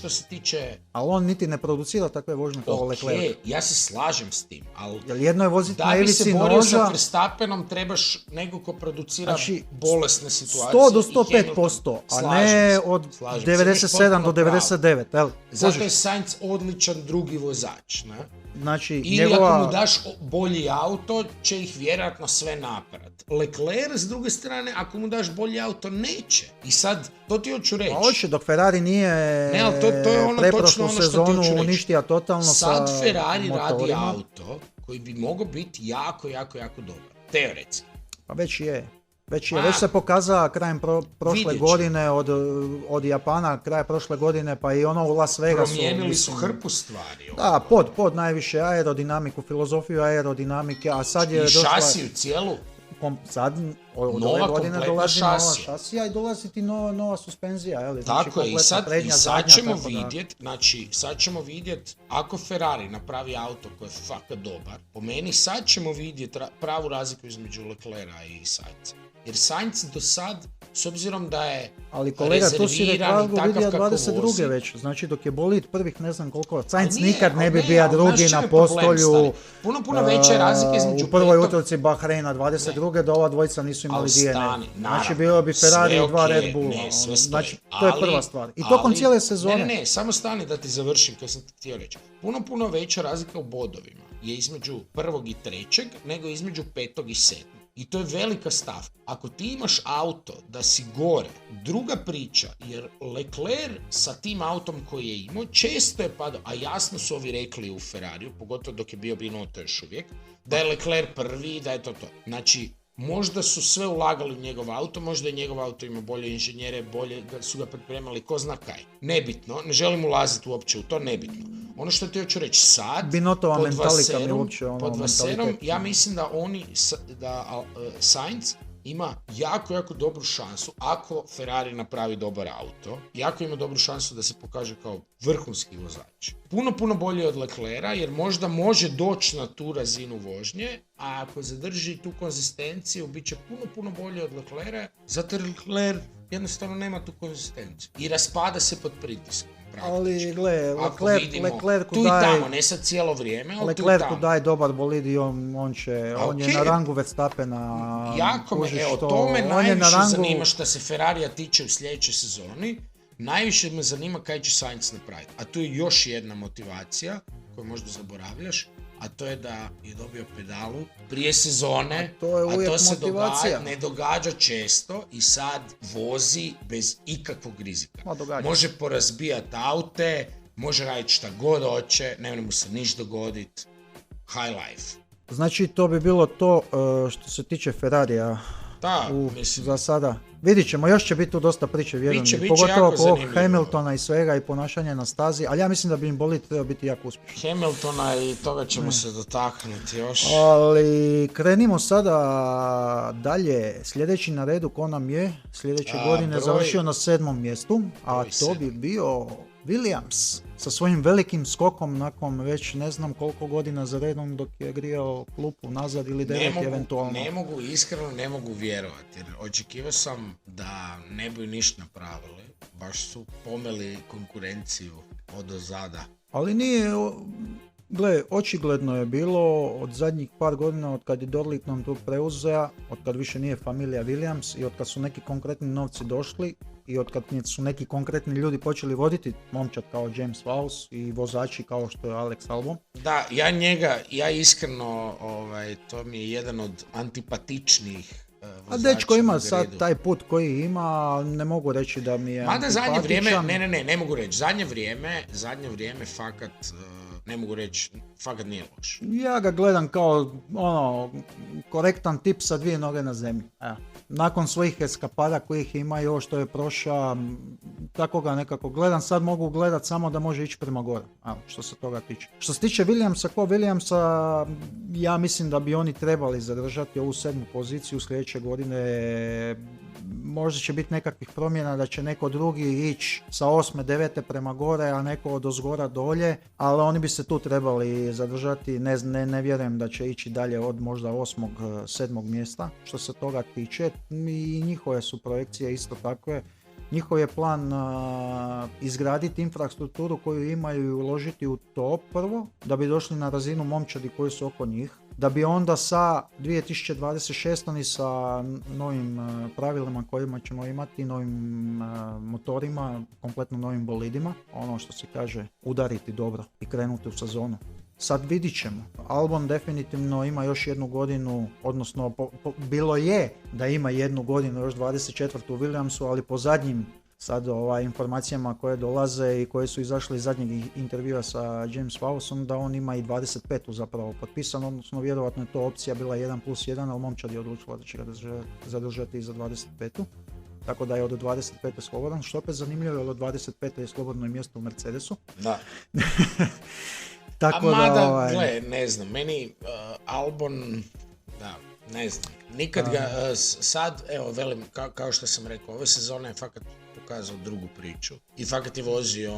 se tiče...
Ali on niti ne producira takve vožnje kao Leclerc.
Ok, ja se slažem s tim, ali...
Jer jedno je voziti na ivici noža...
Da bi se borio sa Verstappenom, trebaš nego ko producira bolesne situacije.
100 do 105%, a ne od 97 do 99.
Zato je Sainz odličan drugi vozač, ne?
Znači,
ili ako mu daš bolji auto, će ih vjerojatno sve napraviti. Leclerc s druge strane, ako mu daš bolji auto, neće. I sad, to ti hoću reći.
A hoće, dok Ferrari nije
Ne, ali to je ono
preprošlu
točno ono što ti
sezonu
hoću reći.
uništija totalno
Sad
sa
Ferrari radi
motorima.
auto koji bi mogao biti jako, jako, jako dobar. Teoretski.
Pa već je. Već se pokazala krajem prošle godine od Japana, kraja prošle godine, pa i ono u Las Vegasu.
Promijenili su hrpu stvari.
Da, pod najviše aerodinamiku, filozofiju aerodinamike, a sad je došla...
I šasiju cijelu.
Sad od ove godine dolazi nova šasija i dolazi ti nova suspenzija. Jel?
Tako
znači,
je, i sad ćemo vidjeti, znači sad ćemo vidjeti, ako Ferrari napravi auto koji je fakat dobar, po meni sad ćemo vidjeti pravu razliku između Leclerca i Sainza. Jer Sainz do sad, s obzirom da je
ali kolega, tu si Ricardo vidio 22.
vozi,
već, znači dok je bolid prvih ne znam koliko, Sainz nikad ne bi bio drugi na postolju.
Puno veće razlike između
u prvoj utrci Bahreina 22. da ova dvojica nisu imali DNA. Znači bilo bi Ferrari i dva Red Bulla. Znači to je prva stvar. I tokom cijele sezone.
Ne, samo stani da ti završim, kaj sam ti htio reći. Puno veća razlika u bodovima je između prvog i trećeg nego između petog i sedmog. I to je velika stavka. Ako ti imaš auto da si gore, druga priča, jer Leclerc sa tim autom koji je imao često je padao, a jasno su ovi rekli u Ferrariju, pogotovo dok je bio Binotto još uvijek, da je Leclerc prvi, da je to. Znači, možda su sve ulagali u njegov auto, možda je njegov auto imao bolje inženjere, bolje su ga pripremali, ko zna kaj. Nebitno, ne želim ulaziti uopće u to, nebitno. Ono što ti hoću reći sad,
Binotova mentalika mi uopće
pod Vaserom, ja mislim da Sainz ima jako dobru šansu, ako Ferrari napravi dobar auto, jako ima dobru šansu da se pokaže kao vrhunski vozač. Puno bolje od Leclerca, jer možda može doći na tu razinu vožnje, a ako zadrži tu konzistenciju, bit će puno bolje od Leclerca, zato jer Leclerc jednostavno nema tu konzistenciju i raspada se pod pritiskom.
Ali gle, Leclercu
tu i tamo, ne sad cijelo vrijeme, ali
Leclercu daje dobar bolid i on je na rangu Verstappena.
Jako me, to me najviše zanima što se Ferrarija tiče u sljedećoj sezoni. Najviše me zanima kaj će Sainz napraviti. A tu je još jedna motivacija koju možda zaboravljaš, a to je da je dobio pedalu prije sezone, a to se ne događa često i sad vozi bez ikakvog rizika. Može porazbijati aute, može raditi šta god hoće, ne mu se niš dogoditi. High life.
Znači to bi bilo to što se tiče Ferrarija. Za sada. Vidit ćemo, još će biti tu dosta priče, vjerujem. Pogotovo oko Hamiltona i svega i ponašanja na stazi, ali ja mislim da bi im bolid trebao biti jako uspješan.
Hamiltona i toga ćemo se dotaknuti još.
Ali krenimo sada dalje. Sljedeći na redu ko nam je sljedeće godine završio na 7. mjestu, a to bi bio Williams sa svojim velikim skokom nakon već ne znam koliko godina za redom dok je grijao klupu nazad ili 9 eventualno.
Iskreno ne mogu vjerovati jer očekivao sam da ne bi ništa napravili. Baš su pomeli konkurenciju od ozada.
Ali nije, gle, očigledno je bilo od zadnjih par godina od kad je Dorlington tu preuzeo, od kad više nije familija Williams i od kad su neki konkretni novci došli i od kad su neki konkretni ljudi počeli voditi momčad kao James Vowles i vozači kao što je Alex Albon.
Da, ja iskreno, to mi je jedan od antipatičnijih vozača.
A dečko ima sad taj put koji ima, ne mogu reći da mi je
mada zadnje vrijeme, ne mogu reći, zadnje vrijeme fakat, ne mogu reći, fakat nije loš.
Ja ga gledam kao korektan tip sa dvije noge na zemlji. Nakon svojih eskapada kojih ima i ovo što je prošao, tako ga nekako gledam, sad mogu gledat samo da može ići prema gore, što se toga tiče. Što se tiče Williamsa, ja mislim da bi oni trebali zadržati ovu 7. poziciju sljedeće godine. Možda će biti nekakvih promjena da će neko drugi ići sa 8. 9. prema gore, a neko od ozgora dolje, ali oni bi se tu trebali zadržati, ne vjerujem da će ići dalje od možda 8. 7. mjesta što se toga tiče i njihove su projekcije isto takve. Njihov je plan izgraditi infrastrukturu koju imaju i uložiti u to prvo, da bi došli na razinu momčadi koji su oko njih, da bi onda sa 2026. i sa novim pravilima kojima ćemo imati, novim motorima, kompletno novim bolidima, ono što se kaže udariti dobro i krenuti u sezonu. sad vidit ćemo. Albon definitivno ima još jednu godinu, odnosno bilo je da ima jednu godinu, još 24. u Williamsu, ali po zadnjim sad informacijama koje dolaze i koje su izašle iz zadnjeg intervjua sa James Vowsom, da on ima i 25. zapravo potpisan, odnosno vjerojatno je to opcija bila 1+1, ali momčad je odlučila da će ga zadržati i za 25. Tako da je od 25. slobodan, što opet zanimljivo je od 25. je slobodno mjesto u Mercedesu.
Da.
Tako
mada, gle, ne znam, meni Albon, da, ne znam, nikad ga, sad, evo, velim, kao što sam rekao, ove sezone je fakat pokazao drugu priču i fakat je vozio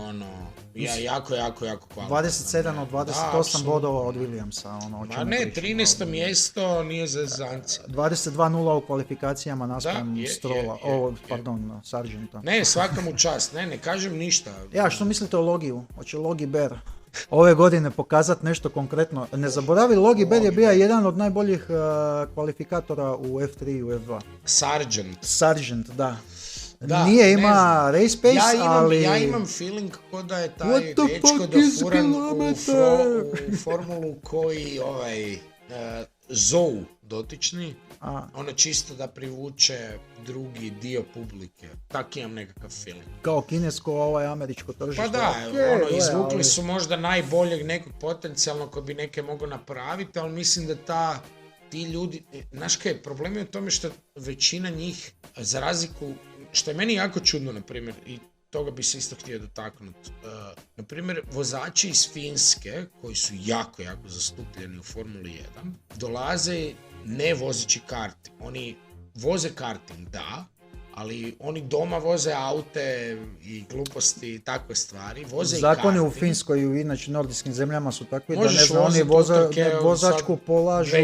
jako kvalitetno.
27 od 28 bodova od Williamsa.
Ma ne, 13. mjesto nije za zanci.
22-0 u kvalifikacijama naspram Strolla, Sargenta.
Ne, svaka mu čast, ne kažem ništa.
Ja, što mislite o Logiju? Hoće Logi Ber ove godine pokazati nešto konkretno? Ne zaboravi, Logi Ber je bio jedan od najboljih kvalifikatora u F3 i u F2. Sargent, da. Nije ima race pace, ali...
Ja imam feeling ko da je taj dečko dofuran u formulu koji Zou dotični, ono čisto da privuče drugi dio publike. Tak imam nekakav feeling.
Kao kinesko, američko tržište.
Pa da, izvukli su možda najboljeg nekog potencijalno ko bi neke mogu napraviti, ali mislim da ti ljudi, znaš kaj, problem je u tome što većina njih, za razliku, što je meni jako čudno, na primjer, i toga bi se isto htio dotaknuti. Na primjer, vozači iz Finske, koji su jako zastupljeni u Formuli 1, dolaze ne vozeći karting. Oni voze karting, da, ali oni doma voze aute i gluposti i takve stvari. Voze
zakoni
i
u Finskoj i u inače nordijskim zemljama su takvi da ne znam, oni vozačku polažu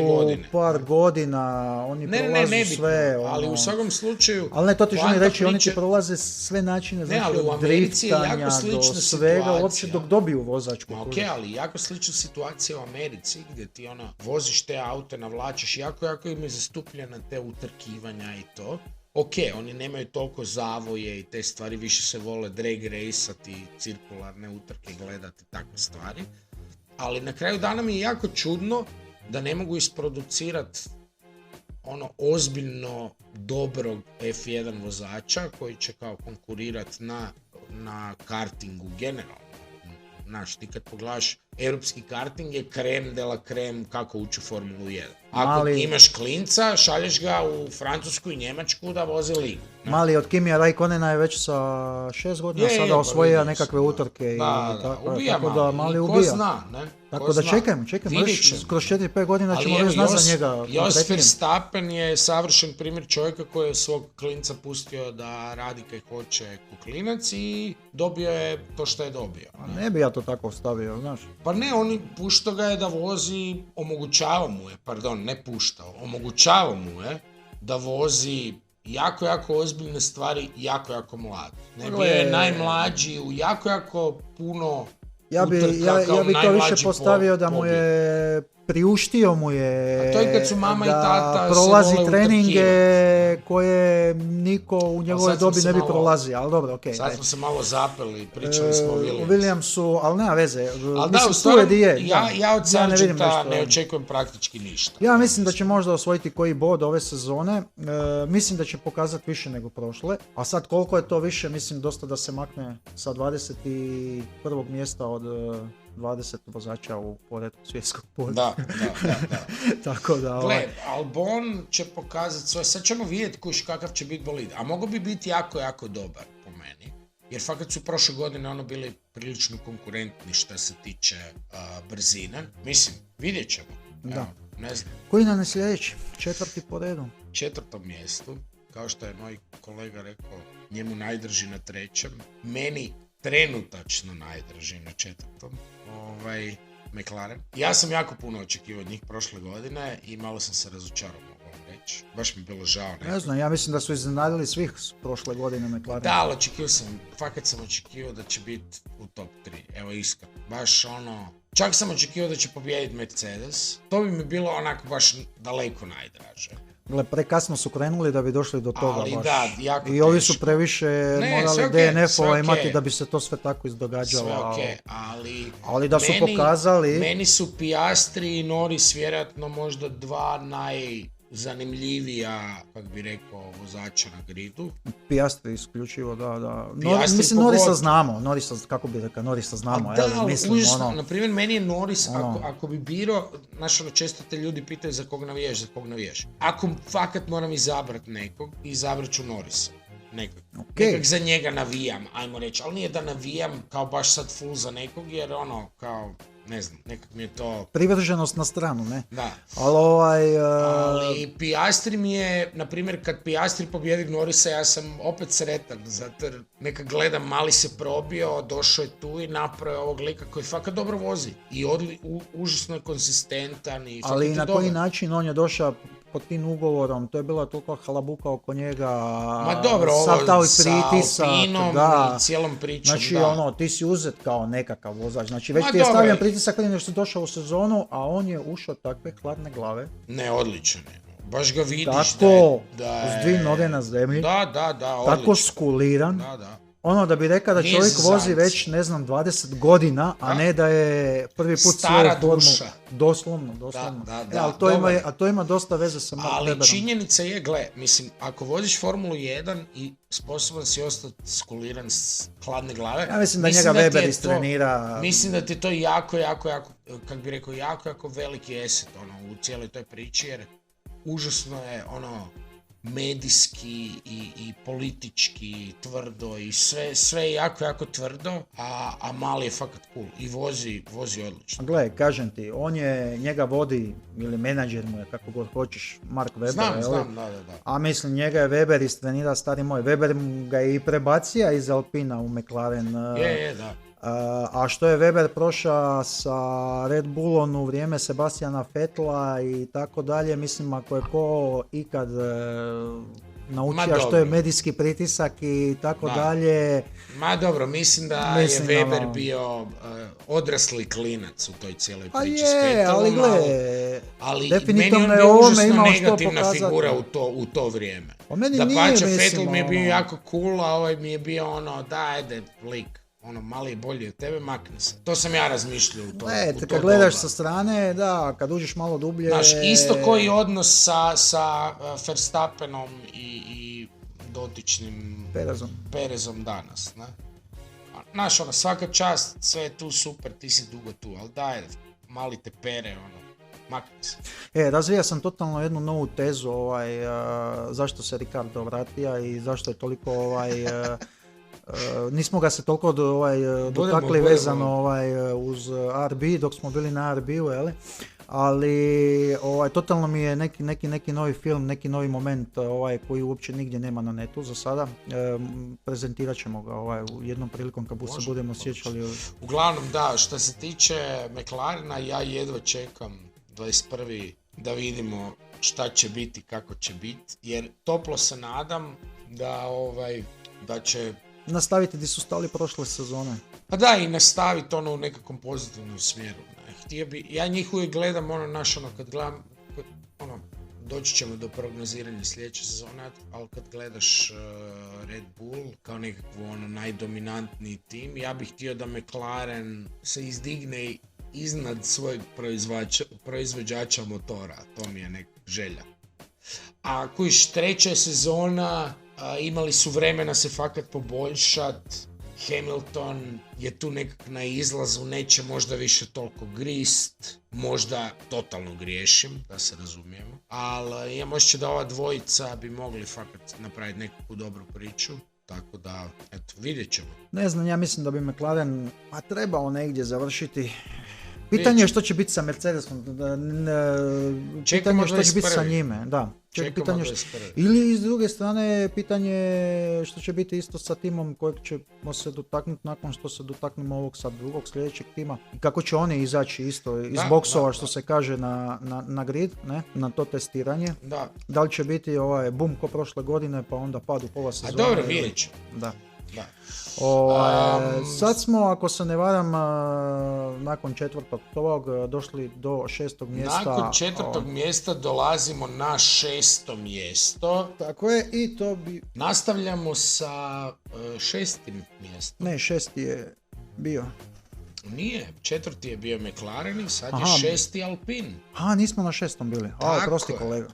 par godina, oni prolazu sve.
Ali u svakom slučaju...
Ali ne, to ti želim reći, oni ti prolaze sve načine, znači od driftanja do svega, uopće dok dobiju vozačku.
Ok, ali jako slična situacija u Americi, gdje ti voziš te aute, navlačiš, jako im je zastupljena te utrkivanja i to. Ok, oni nemaju toliko zavoje i te stvari, više se vole drag raceati, cirkularne utrke gledati, takve stvari. Ali na kraju dana mi je jako čudno da ne mogu isproducirati ozbiljno dobrog F1 vozača koji će kao konkurirati na kartingu generalno. Znaš, ti kad pogledaš, europski karting je krem de la krem kako ući u Formulu 1. Ako imaš klinca, šalješ ga u Francusku i Njemačku da vozi ligu.
Mali od Kimija Raikkonena je već sa 6 godina sada osvojio nekakve utrke.
Ubija Mali.
Ubija.
Ko zna, ne?
Tako da čekajmo, kroz 4-5 godina ćemo već znati za njega.
Jos Verstappen je savršen primjer čovjeka koji je svog klinca pustio da radi kaj hoće ko klinac i dobio je to što je dobio.
Ne bi ja to tako stavio, znaš.
Pa ne, puštao ga je da vozi, omogućavao mu je da vozi jako ozbiljne stvari, jako mlad. Bio je najmlađi u jako puno
ja bi to više postavio da mu je priuštio mu je da prolazi treninge koje niko u njegovoj dobi ne bi prolazio, ali dobro, okej.
Sad smo se malo zapeli, pričali smo o Williamsu.
U Williamsu, ali nema veze.
Ali da, u stvari, ja od Sargenta ne očekujem praktički ništa.
Ja mislim da će možda osvojiti koji bod ove sezone. Mislim da će pokazati više nego prošle. A sad koliko je to više, mislim dosta da se makne sa 21. mjesta od 20 vozača u poredu svjetskog poda.
Da.
Tako da...
Gle, Albon će pokazati svoje, sad ćemo vidjeti kakav će biti bolid. A mogo bi biti jako dobar po meni. Jer fakat su prošle godine bili prilično konkurentni što se tiče brzine. Mislim, vidjet ćemo.
Da.
Ne znam.
Koji nam je sljedeći? 4. po redu?
4. mjestu. Kao što je moj kolega rekao, njemu najdrži na 3. Meni trenutačno najdrži na 4. McLaren. Ja sam jako puno očekivao od njih prošle godine i malo sam se razočarao, mogu vam reći. reći. Baš mi je bilo žao.
Ne znam, ja mislim da su iznenadili svih prošle godine McLaren.
Da, ali fakat sam očekivao da će biti u top 3, evo iskreno. Baš čak sam očekivao da će pobijediti Mercedes. To bi mi bilo onako baš daleko najdraže.
Gle, prekasno su krenuli da bi došli do toga
ali
baš.
Da, jako
i ovi
teško.
su previše morali DNF-ova imati da bi se to sve tako izdogađalo.
Sve okej,
ali da su pokazali...
Meni su Piastri i Norris vjerojatno možda dva najzanimljivija, kako bi rekao, vozača na gridu.
Piastri isključivo, da.
Mislim,
Norrisa znamo, Norrisa znamo.
Da,
mislim,
užasno, na primjer, meni je Norris, ako bi birao, često te ljudi pitaju za kog navijaš. Ako fakat moram izabrati nekog, izabrat ću Norrisa. Nekak za njega navijam, ajmo reći, ali nije da navijam kao baš sad full za nekog, jer kao, ne znam, nekak mi je to...
Privrženost na stranu, ne?
Da.
Ali
Piastri mi je, na primjer, kad Piastri pobjedi Norrisa, ja sam opet sretan, zato jer nekak gledam, mali se probio, došao je tu i napravio ovog lika koji fakat dobro vozi. I užasno je konsistentan i fakat je dobar.
Ali na koji način on je došao pod tim ugovorom, to je bila toliko halabuka oko njega,
ma dobro, ovo
sa Alpinom
i cijelom pričom,
znači,
da.
Ti si uzet kao nekakav vozač, znači već ti je stavljen pritisak prije nego što si došao u sezonu, a on je ušao takve hladne glave.
Ne, odličan je. Baš ga vidiš
tako, s dvije noge na zemlji,
da,
tako skuliran.
Da.
Da bi rekao da čovjek vozi već, 20 godina, a ne da je prvi put svoju formu. Doslovno.
Da,
to ima dosta veze sa Mark Webberom.
Ali činjenica je, mislim, ako voziš Formulu 1 i sposoban si ostati skuliran s hladne glave...
Ja mislim da njega Webber istrenira...
Mislim da ti to jako, kako bi rekao, jako veliki eset u cijeloj toj priči, jer užasno je medijski i politički tvrdo i sve jako tvrdo, a mali je fakat cool i vozi odlično.
Gle, kažem ti, njega vodi, ili menadžer mu je, kako god hoćeš, Mark Webber.
Znam, da.
A mislim, njega je Webber istrenira, stari moj. Webber ga je i prebacija iz Alpina u McLaren.
Da.
A što je Webber prošao sa Red Bullom u vrijeme Sebastiana Vettela i tako dalje, mislim, ako je ko ikad naučio što je medijski pritisak i tako dalje.
Ma dobro, mislim da je Webber bio odrasli klinac u toj cijeloj priči s Vettelom, ali meni on bio užasno negativna figura u to vrijeme. Da pače, Vettel mi je bio jako cool, a ovaj mi je bio ajde, lik. Mali je bolji od tebe, makni se. To sam ja razmišljao u to
kad gledaš sa strane, da, kad uđeš malo dublje...
Znaš, isto koji odnos sa Verstappenom i dotičnim Perezom danas, ne? Znaš, svaka čast, sve je tu super, ti si dugo tu, ali daj, mali te pere, makni se.
Razvija sam totalno jednu novu tezu, zašto se Ricardo vratio i zašto je toliko nismo ga se toliko dotakli vezano uz RB dok smo bili na RB-u, ali totalno mi je neki novi film, neki novi moment koji uopće nigdje nema na netu za sada. Prezentirat ćemo ga u jednom prilikom kad se budemo sjećali.
Uglavnom da, što se tiče McLarena, ja jedva čekam 21. da vidimo šta će biti, kako će biti, jer toplo se nadam da će
nastaviti gdje su stali prošle sezone.
Pa da, i nastaviti u nekakvom pozitivnom smjeru. Htio bi, ja njih uvijek gledam, kad gledam, doći ćemo do prognoziranja sljedeće sezone, ali kad gledaš Red Bull kao nekakvu najdominantniji tim, ja bih htio da McLaren se izdigne iznad svojeg proizvođača motora. To mi je neka želja. A kojiš, treća sezona, imali su vremena se fakat poboljšat. Hamilton je tu nekak na izlazu, neće možda više toliko grist, možda totalno griješim, da se razumijemo, ali imam osjećaj da ova dvojica bi mogli fakat napraviti nekakvu dobru priču, tako da, eto, vidjet ćemo.
Ne znam, ja mislim da bi McLaren trebao negdje završiti Pitanje je što će biti sa Mercedesom, pitanje je što će biti sa njime, da.
Čekamo
Ili s druge strane pitanje je što će biti isto sa timom kojeg ćemo se dotaknuti nakon što se dotaknemo ovog sad drugog sljedećeg tima. I kako će oni izaći isto iz boksova što se kaže na grid, ne? Na to testiranje. Da li će biti bum ko prošle godine pa onda pad u pola sezone.
A dobro, vidjet ću.
Da. Sad smo, ako se ne varam, nakon 4. tog došli do 6. mjesta.
Nakon 4. mjesta dolazimo na 6. mjesto.
Tako je, i to bi...
Nastavljamo sa 6. mjestom.
Ne, 6. je bio.
Nije, 4. je bio McLaren i sad je 6. Alpine.
Nismo na 6. bili. Prosti kolega.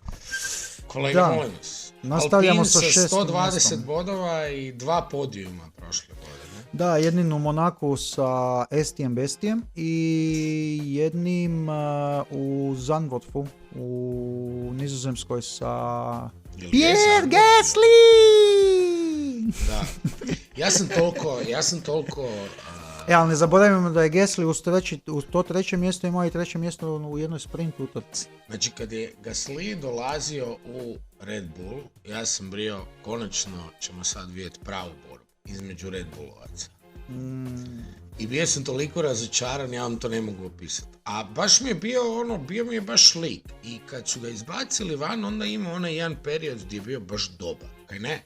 Kolega, molim vas.
Nastavljamo
Alpine
sa
120
mjestom.
Bodova i 2 podijuma prošle godine.
Da, jednim u Monaku sa Estijem Bestijem i jednim u Zandvoortu u Nizozemskoj sa Pierre Gasly!
Da, ja sam toliko
ali ne zaboravimo da je Gasly uz to 3. mjesto imao i 3. mjesto u jednoj sprint utrci.
Znači kad je Gasly dolazio u Red Bull, ja sam bio, konačno ćemo sad vidjeti pravu borbu između Red Bullovaca. I bio sam toliko razočaran, ja vam to ne mogu opisati. A baš mi je bio mi je baš lik. I kad su ga izbacili van, onda imao onaj jedan period gdje je bio baš dobar. Kaj ne?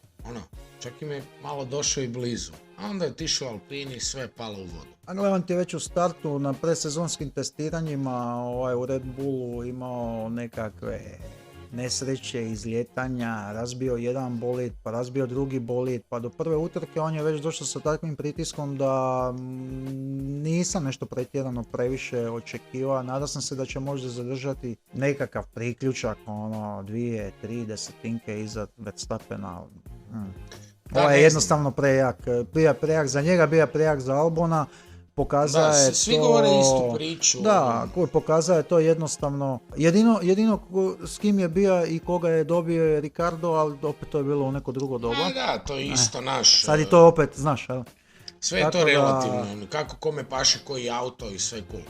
Čak im je malo došao i blizu. A onda je otišao Alpini i sve je palo u vodu.
A gledam ti već u startu na predsezonskim testiranjima u Red Bullu imao nekakve nesreće, izljetanja, razbio jedan bolid, pa razbio drugi bolid, pa do prve utrke on je već došao sa takvim pritiskom da nisam nešto pretjerano previše očekivao. Nadao sam se da će možda zadržati nekakav priključak, 2-3 desetinke iza Verstappena. Ovo je jednostavno prejak. Bio prejak za njega, bio prejak za Albona. Pokazao je
svi
to...
govore istu priču.
Da, pokazao je to jednostavno. Jedino s kim je bio i koga je dobio je Ricardo, ali opet to je bilo u neko drugo doba.
Da, to je isto naš.
Sad je to opet, znaš,
sve je to relativno, kako kome paše koji auto i sve cool.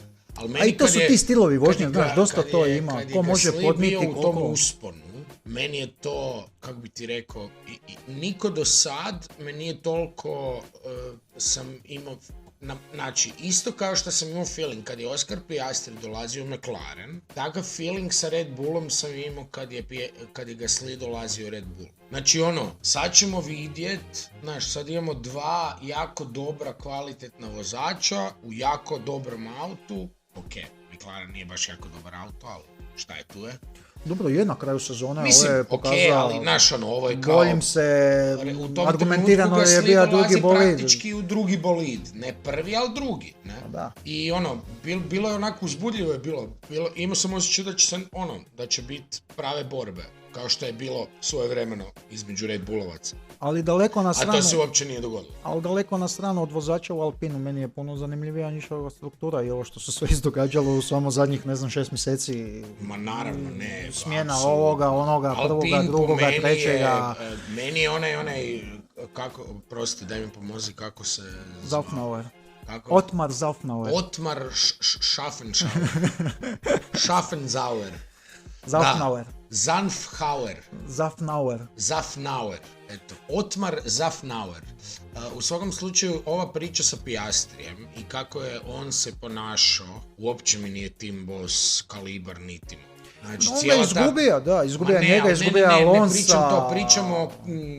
A i to su ti stilovi vožnje, znaš, dosta to ima. Ko može podmiti
koliko... u tom usponu, meni je to, kako bi ti rekao, niko do sad me nije toliko sam imao, znači, isto kao što sam imao feeling kad je Oscar Piastri dolazio u McLaren, takav feeling sa Red Bullom sam imao kad je Gasly dolazio u Red Bull. Znači sad ćemo vidjet, znaš, sad imamo 2 jako dobra kvalitetna vozača u jako dobrom autu. Ok, McLaren nije baš jako dobar auto, ali šta je tu je?
Dobro, je na kraju sezone,
mislim,
ovo je pokazao...
Mislim, ali znaš, ovo je kao...
Boljim se, argumentirano je bio drugi bolid.
Praktički u drugi bolid, ne prvi, ali drugi, ne?
Da.
I bilo je onako uzbudljivo je bilo, imao sam osjećaj da će biti prave borbe, kao što je bilo svojevremeno između Red Bullovaca.
Ali daleko na stranu...
A to se uopće nije dogodilo.
Ali daleko na stranu od vozača u Alpinu, meni je puno zanimljivija njihova struktura i ovo što se sve izdogađalo u samo zadnjih, 6 mjeseci.
Ma naravno, ne.
Smjena ovoga, onoga, prvoga, drugoga, trećega.
Meni je onaj, kako, prosti, daj mi pomozi kako se...
Zafnauer. Otmar Zafnauer.
Otmar Schaffenzauer.
Zafnauer.
Zafnauer. Eto, Otmar Zafnauer. U svakom slučaju, ova priča sa Piastrijem i kako je on se ponašao, uopće mi nije tim boss kalibar niti. Znači,
on je izgubio njega, izgubio Alonsa.
Ne pričamo o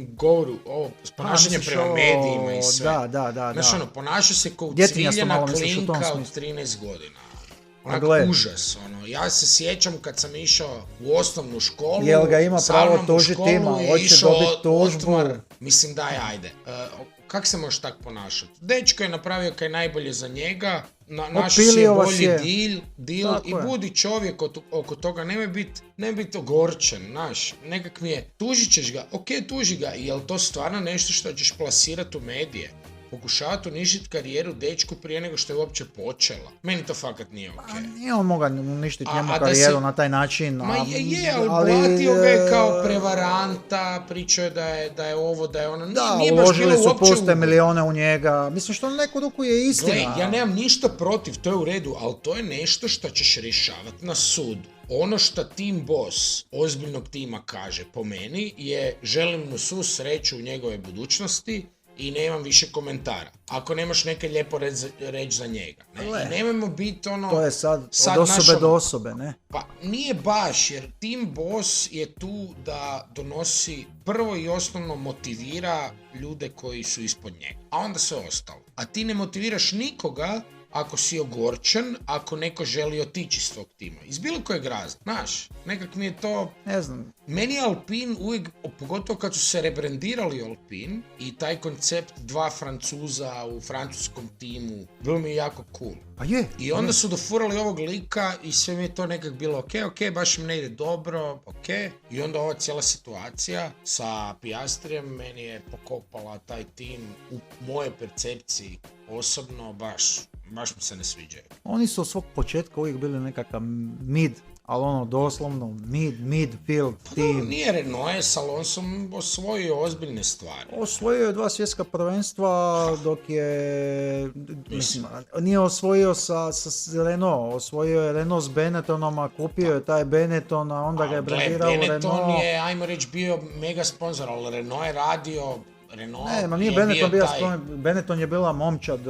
govoru, ovo ponašanje prema medijima i sve.
Da.
Znači, ponaša se kao uciljena klinka od 13 godina. Užas, ja se sjećam kad sam išao u osnovnu školu,
jel ga ima pravo tužiti ima, hoće dobiti tužbu.
Mislim daj, ajde. Kako se možeš tako ponašati? Dečko je napravio kaj najbolje za njega, našao si je bolji deal i budi čovjek oko toga, nemoj biti ogorčen, znaš, nekak mi je, tužit ćeš ga, ok, tuži ga, jel to stvarno nešto što ćeš plasirati u medije? pokušavati uništiti karijeru dečku prije nego što je uopće počela. Meni to fakat nije okej.
Nije on mogao uništiti njemu karijeru na taj način.
Ma ali blatio ga je kao prevaranta, pričao je da je ovo, da je ono.
Da,
nije baš
uložili
bilo
su
uopće
puste milijone u njega. Mislim što na neku ruku je istina.
Gle, ja nemam ništa protiv, to je u redu, ali to je nešto što ćeš rješavati na sudu. Ono što tim boss ozbiljnog tima kaže po meni je želim mu svu sreću u njegove budućnosti i nemam više komentara. Ako nemaš neke lijepo reći za njega. Ne? I nemojmo biti ono...
To je sad od osobe do osobe, ne?
Pa nije baš, jer tim boss je tu da donosi, prvo i osnovno motivira ljude koji su ispod njega, a onda sve ostalo. A ti ne motiviraš nikoga ako si ogorčen, ako neko želi otići iz tvog tima. Iz bilo kojeg razloga. Znaš, nekak mi je to...
Ne znam.
Meni Alpine uvijek, pogotovo kad su se rebrandirali Alpine i taj koncept dva Francuza u francuskom timu, bilo mi je jako cool.
A je.
I onda su dofurali ovog lika i sve mi je to nekak bilo ok, baš im ne ide dobro, ok. I onda ova cijela situacija sa Piastrijem meni je pokopala taj tim u moje percepciji osobno baš mi se ne sviđaju.
Oni su od svog početka uvijek bili nekakav mid, ali ono doslovno midfield team.
Nije Renault je s Alonsom osvojio ozbiljne stvari.
Osvojio je 2 svjetska prvenstva dok je... Mislim, nije osvojio sa Renault, osvojio je Renault s Benettonom, a kupio je taj Benetton, a onda ga je brandirao Renault.
Benetton je, ajmo reći, bio mega sponsor, ali Renault je radio...
nije Benetton bio Benetton je bila momčad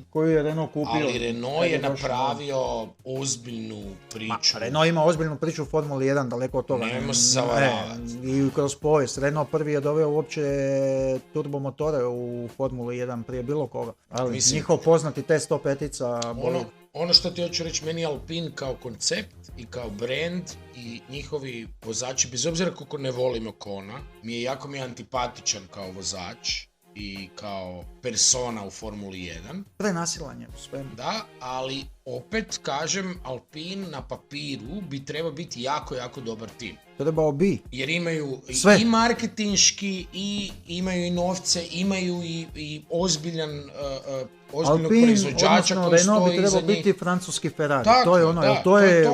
koju je Renault kupio.
Ali Renault je napravio ozbiljnu priču.
Renault ima ozbiljnu priču u Formuli 1, daleko od toga.
Nemojmo se zavaravati.
I kroz povijest. Renault prvi je doveo uopće turbomotore u Formuli 1 prije bilo koga. Ali njihov poznati T105-ica boli.
Ono što ti hoću reći, meni Alpine kao koncept i kao brand i njihovi vozači, bez obzira koliko ne volim Ocona, jako mi je antipatičan kao vozač i kao persona u Formuli 1.
Prenasilan je u svemu.
Da, ali opet kažem, Alpine na papiru bi trebao biti jako, jako dobar tim.
Trebao bi.
Jer imaju
sve.
I marketinški, i imaju i novce, imaju i ozbiljnog proizvođača koji stoji iza njih.
Renault bi trebao biti francuski Ferrari.
Tako,
to je ono,
da,
to je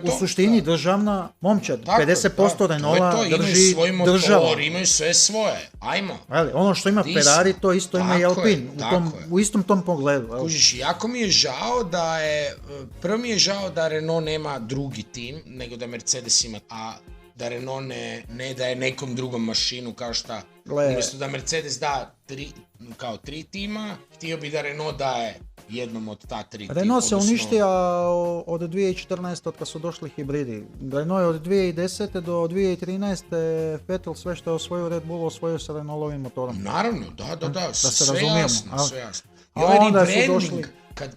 u
suštini državna momčad. 50% Renaulta drži
svoj motor,
država.
Imaju sve svoje. Ajmo.
Ono što ima Ferrari, to isto ima i Alpine. U istom tom pogledu.
Kužiš, jako mi je žao da je... Prvo mi je žao da Renault nema drugi tim, nego da Mercedes ima... A da Renault ne daje nekom drugom mašinu kao šta... Umjesto da Mercedes da 3 tima, htio bi da Renault daje jednom od ta 3 tima.
Renault se uništio od 2014. od kad su došli hibridi. Renault je od 2010. do 2013. Vettel sve što je osvojio Red Bull osvojio sa Renaultovim motorom.
Naravno, da, sve jasno. I
ovaj rebranding,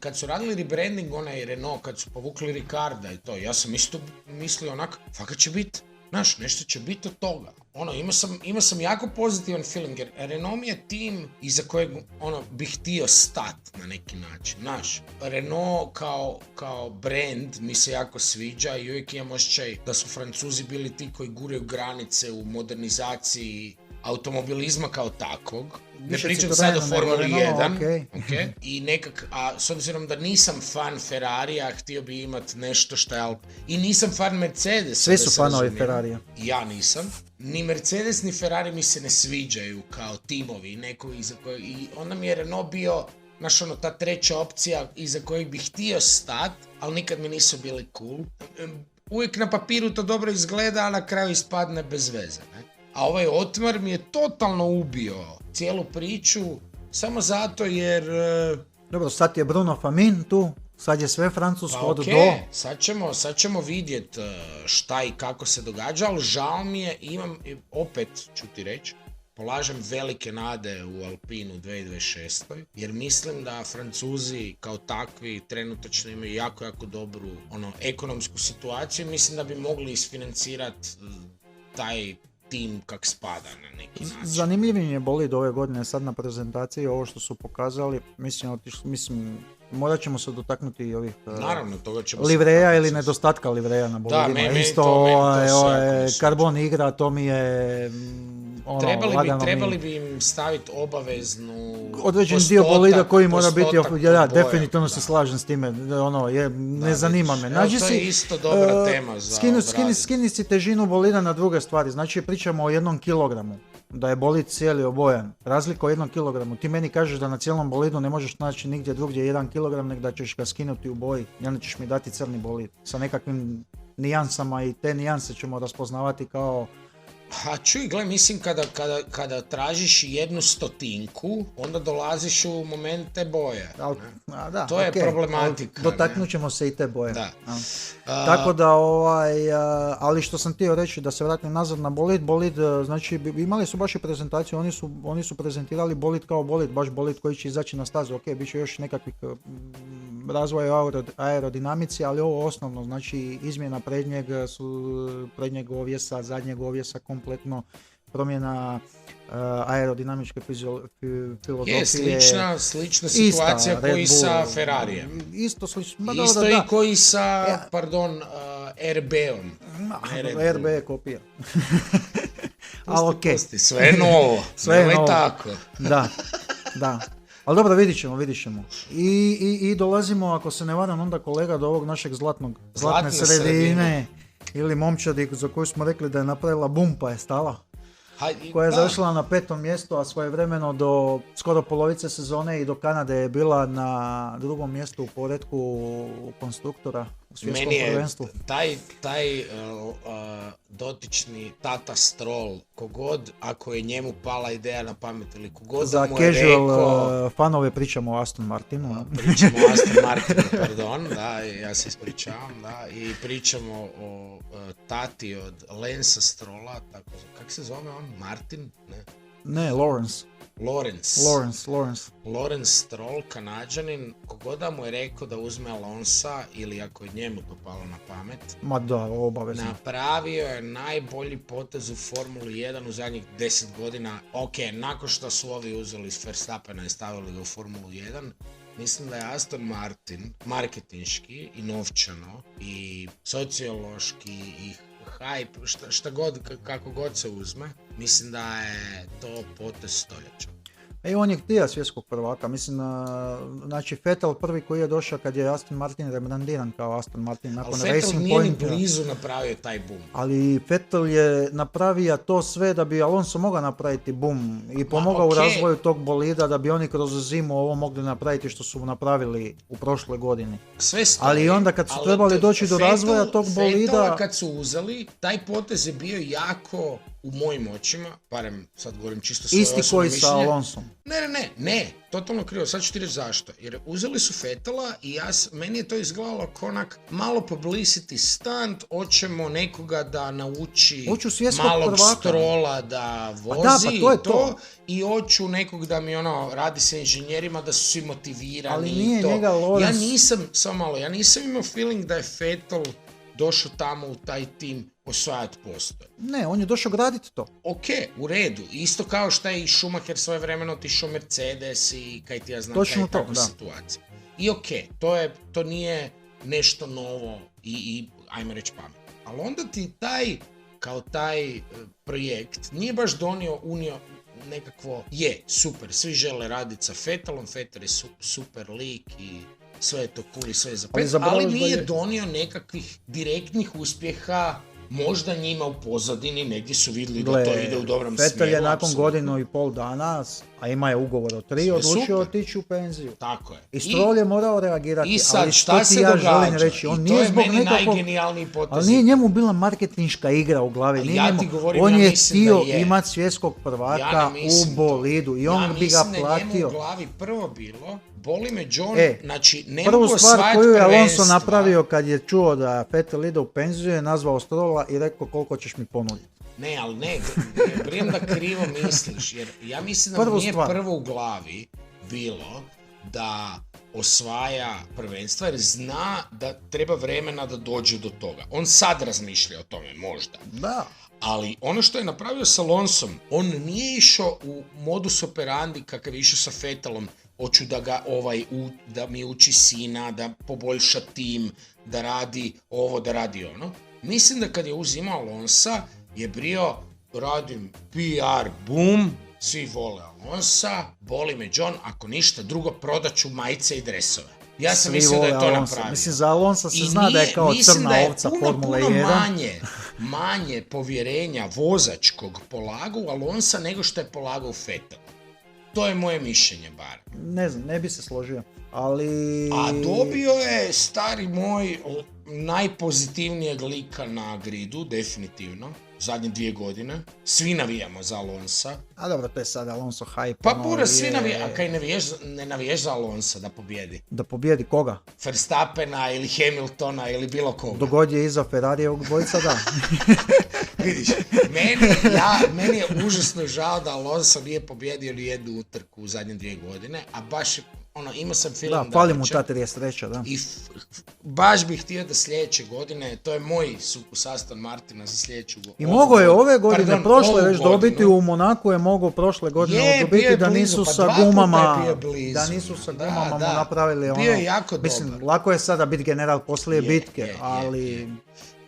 kad su radili rebranding onaj Renault, kad su povukli Ricarda i to, ja sam isto mislio onako, fakat će biti, znaš, nešto će biti od toga. Imao sam jako pozitivan feeling, jer Renault mi je tim iza kojeg bih htio stati na neki način. Znaš, Renault kao brand mi se jako sviđa i uvijek imam osjećaj da su Francuzi bili ti koji guraju granice u modernizaciji automobilizma kao takvog. Ne pričam sad o Formuli 1. Okay. I nekak, a s obzirom da nisam fan Ferrarija, htio bi imati nešto što je i nisam fan Mercedes.
Svi su fanovi Ferrarija.
Ja nisam. Ni Mercedes ni Ferrari mi se ne sviđaju kao timovi. I onda mi je Renault bio, znaš, ta treća opcija iza kojeg bih htio stat, ali nikad mi nisu bili cool. Uvijek na papiru to dobro izgleda, a na kraju ispadne bez veze. Ne? A ovaj otmar mi je totalno ubio cijelu priču, samo zato jer...
Dobro, sad je Bruno Famin tu, sad je sve francusko od do.
Sad ćemo vidjeti šta i kako se događa, ali žao mi je, opet ću ti reći, polažem velike nade u Alpinu 2026. Jer mislim da Francuzi kao takvi trenutačno imaju jako, jako dobru ekonomsku situaciju. Mislim da bi mogli isfinancirati taj tim kak spada na neki način.
Zanimljiv je bolid ove godine sad na prezentaciji, ovo što su pokazali, mislim morat ćemo se dotaknuti i ovih livreja ili nedostatka livreja na bolidima. Isto karbon igra, to mi je
trebali bi im staviti obaveznu
određen dio bolida koji mora biti,
boja,
definitivno se slažem s time, ne zanima me.
Znači, to je isto dobra tema za
skini si težinu bolida na druge stvari, znači pričamo o 1 kilogramu, da je bolid cijeli obojan, razlika o 1 kilogramu, ti meni kažeš da na cijelom bolidu ne možeš naći nigdje drugdje 1 kilogram, nego da ćeš ga skinuti u boji, i onda ćeš mi dati crni bolid, sa nekakvim nijansama i te nijanse ćemo raspoznavati kao...
A čuj, gle, mislim kada tražiš 1/100, onda dolaziš u momente boje. To je problematika.
Dotaknut ćemo se i te boje.
Da.
Tako da, ali što sam htio reći, da se vratim nazad na bolid, znači imali su baš i prezentaciju, oni su prezentirali bolid kao bolid, baš bolid koji će izaći na stazu, ok, bit će još nekakvih razvoja u aerodinamici, ali ovo osnovno, znači izmjena prednjeg ovjesa, zadnjeg ovjesa, kompletno promjena aerodinamičke filozofije.
Je, slična situacija koji sa Ferrarijem.
Isto slično.
Isto i koji sa, RB-om.
RB je kopija. Ali okej.
Sve je novo. Sve je novo. Tako.
Da. Ali dobro, vidit ćemo. I dolazimo, ako se ne varam, onda kolega do ovog našeg zlatne sredine. Ili momčadi za koju smo rekli da je napravila bum pa je stala. Koja je završila na 5. mjestu, a svojevremeno do skoro polovice sezone i do Kanade je bila na 2. mjestu u poretku konstruktora u svjetskom prvenstvu.
Taj dotični Tata Stroll, kogod, ako je njemu pala ideja na pamet ili kogod da mu je rekao... Za
casual fanove pričamo o Aston Martinu.
Pričamo o Aston Martinu, pardon, da, ja se ispričavam, da, i pričamo o tati od Lensa Strolla, tako, kako se zove on? Martin?
Ne, Lawrence
Stroll, Kanađanin, kogoda mu je rekao da uzme Alonsa ili ako je njemu to palo na pamet,
obavezno.
Napravio je najbolji potez u Formuli 1 u zadnjih 10 godina. Ok, nakon što su ovi uzeli iz Verstappena i stavili ga u Formulu 1, mislim da je Aston Martin marketinški i novčano i sociološki i hype, šta god, kako god se uzme, mislim da je to potez stoljeća.
I on je htio svjetskog prvaka, mislim, znači Vettel prvi koji je došao kad je Aston Martin rebrandiran kao Aston Martin nakon Racing Point.
Ali Vettel nije ni blizu napravio taj boom.
Ali Vettel je napravio to sve da bi Alonso mogao napraviti boom i pomogao u razvoju tog bolida da bi oni kroz zimu ovo mogli napraviti što su napravili u prošloj godini.
Sve stoji,
ali onda kad su trebali doći do razvoja tog bolida...
Vettela kad su uzeli, taj potez je bio jako... u mojim očima, barem sad govorim čisto svoje osobno mišljenje.
Isti koji sa Alonsom.
Ne, totalno krivo, sad ću ti reći zašto. Jer uzeli su Vettela i meni je to izgledalo konak malo publicity stunt, hoćemo nekoga da nauči malog Strolla da vozi i hoću nekog da mi radi sa inženjerima da su svi motivirani.
Ali nije
i to.
Njega
Lawrence... Ja nisam imao feeling da je Vettel došao tamo u taj tim osvajati postoj.
Ne, on je došao graditi to.
Ok, u redu. Isto kao što je i Schumacher svojevremeno otišao Mercedes i kaj ti ja znam kaj je takva situacija. I ok, to nije nešto novo i ajmo reći pamet. Ali onda ti taj projekt nije baš unio nekakvo, super, svi žele raditi sa Vettelom, Vettel je super lik i sve je to cool i sve je za pet, ali nije donio nekakvih direktnih uspjeha, možda njima u pozadini, negdje su vidjeli da to ide u dobrom smjeru.
Vettel je nakon godinu i pol dana, a ima je ugovor od 3, odlučio otići u penziju.
Tako je.
I Stroll je morao reagirati.
I sad, šta se događa?
Reći, on
I
nije
to je meni najgenijalniji potez.
Ali nije njemu bila marketinška igra u glavi. On je htio imati svjetskog prvaka u bolidu i on bi ga platio.
Ja mislim da njemu u glavi prvo bilo, boli me John, znači ne
prvu
mogu
stvar
osvajati
koju je Alonso
prvenstva.
Napravio kad je čuo da Vettel ide u penziju je nazvao Strolla i rekao koliko ćeš mi ponuditi.
Ne, ali ne, prijem da krivo misliš, jer ja mislim da mu nije prvo u glavi bilo da osvaja prvenstva, jer zna da treba vremena da dođe do toga. On sad razmišlja o tome, možda.
Da.
Ali ono što je napravio sa Alonsom, on nije išao u modus operandi kakav je išao sa Vettelom, hoću da ga da mi uči sina, da poboljša tim, da radi ovo, da radi ono. Mislim da kad je uzimao Alonsa je bio radim PR boom, svi vole Alonsa, boli me John, ako ništa drugo prodat ću majice i dresove. Ja sam
Svi
mislio da je
vole
to
Alonsa.
napravio.
Mislim, za Alonsa se
I
zna da je kao
mislim
crna
da je
ovca
puno
Formule 1.
manje povjerenja vozačkog polagao u Alonsa nego što je polagao u Vettel. To je moje mišljenje bar.
Ne znam, ne bi se složio. Ali...
A dobio je, stari moj, najpozitivnijeg lika na gridu, definitivno. Zadnje 2 godine. Svi navijamo za Alonsa.
A dobro, to je sad Alonso hype.
Pa pura, svi navijamo. A kaj ne navijaš za Alonsa da pobjedi?
Da pobjedi koga?
Verstappena ili Hamiltona ili bilo koga.
Dogod je iza Ferrarijevog dvojica, da.
Vidiš, meni je užasno žao da Alonso nije pobjedio ni jednu utrku u zadnje 2 godine, a baš imao sam film
Da, fali mu ta 33, da.
I baš bih htio da sljedeće godine, to je moj sukus Aston Martina za sljedeću godinu.
I mogao je ove godine, prošle već dobiti u Monaku, je mogao prošle godine dobiti da nisu sa gumama, da nisu sa gumama mu napravili ono.
Bio je jako dobar.
Mislim, lako je sada biti general poslije bitke, ali...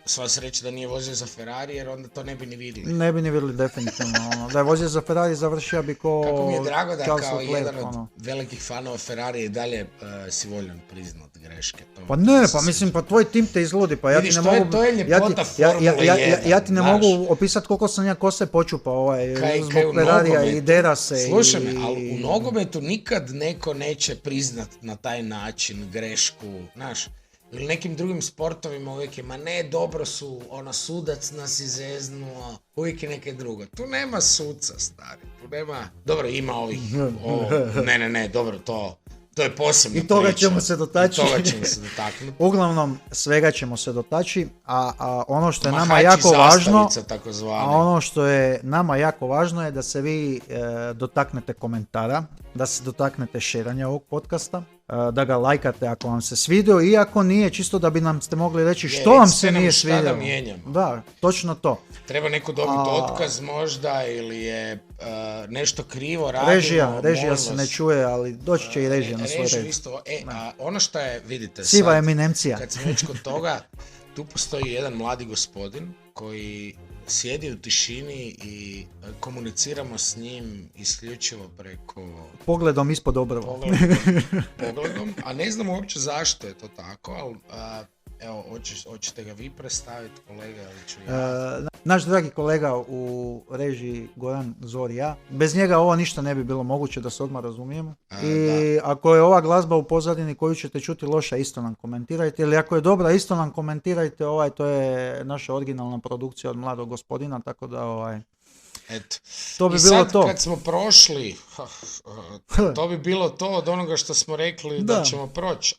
Sva sreća da nije vozio za Ferrari, jer onda to ne bi ni vidjeli.
Ne bi ni vidjeli definitivno. Da je vozio za Ferrari, završio bi ko...
Kako mi je drago da
Charles
kao
Leclerc,
jedan od velikih fanova Ferrari i dalje si voljan priznat greške.
Pa ne, pa mislim, pa tvoj tim te izludi, pa ja ti ne mogu...
To je ljepota Formule 1.
Ja ti ne mogu opisati koliko sam ja kose počupao zbog Ferrarija i Derase.
Slušaj me, ali u nogometu nikad neko neće priznat na taj način grešku, znaš. Ili nekim drugim sportovima uvijek je, ma ne, dobro su, sudac nas izeznuo, uvijek je neke drugo. Tu nema suca, stari, tu nema, dobro, ima ovih, ne, dobro, to je posebno.
I toga ćemo se dotaći.
dotaknuti.
Uglavnom, svega ćemo se dotaći, a ono što je nama jako važno, je da se vi dotaknete komentara, da se dotaknete šeranja ovog podcasta, da ga lajkate ako vam se svidio, i ako nije, čisto da bi nam ste mogli reći što vam se nije svidjelo. Da, točno to.
Treba neko dobiti otkaz možda, ili je nešto krivo radimo.
Režija se ne čuje, ali doći će i režija na svoj red.
Isto, ono što je, vidite,
siva
sad,
eminencija.
Kad smo već kod toga, tu postoji jedan mladi gospodin koji sjedi u tišini i komuniciramo s njim isključivo preko...
Pogledom ispod obrva.
Pogledom, a ne znam uopće zašto je to tako, ali evo, hoćete ga vi predstaviti, kolega, ili ću ja?
Naš dragi kolega u režiji Goran Zorija, bez njega ovo ništa ne bi bilo moguće, da se odmah razumijemo. Ako je ova glazba u pozadini koju ćete čuti loša, isto nam komentirajte, ili ako je dobra, isto nam komentirajte, to je naša originalna produkcija od mladog gospodina, tako da
Eto.
To bi
I
bilo
sad
to.
Kad smo prošli, to bi bilo to od onoga što smo rekli da ćemo proći.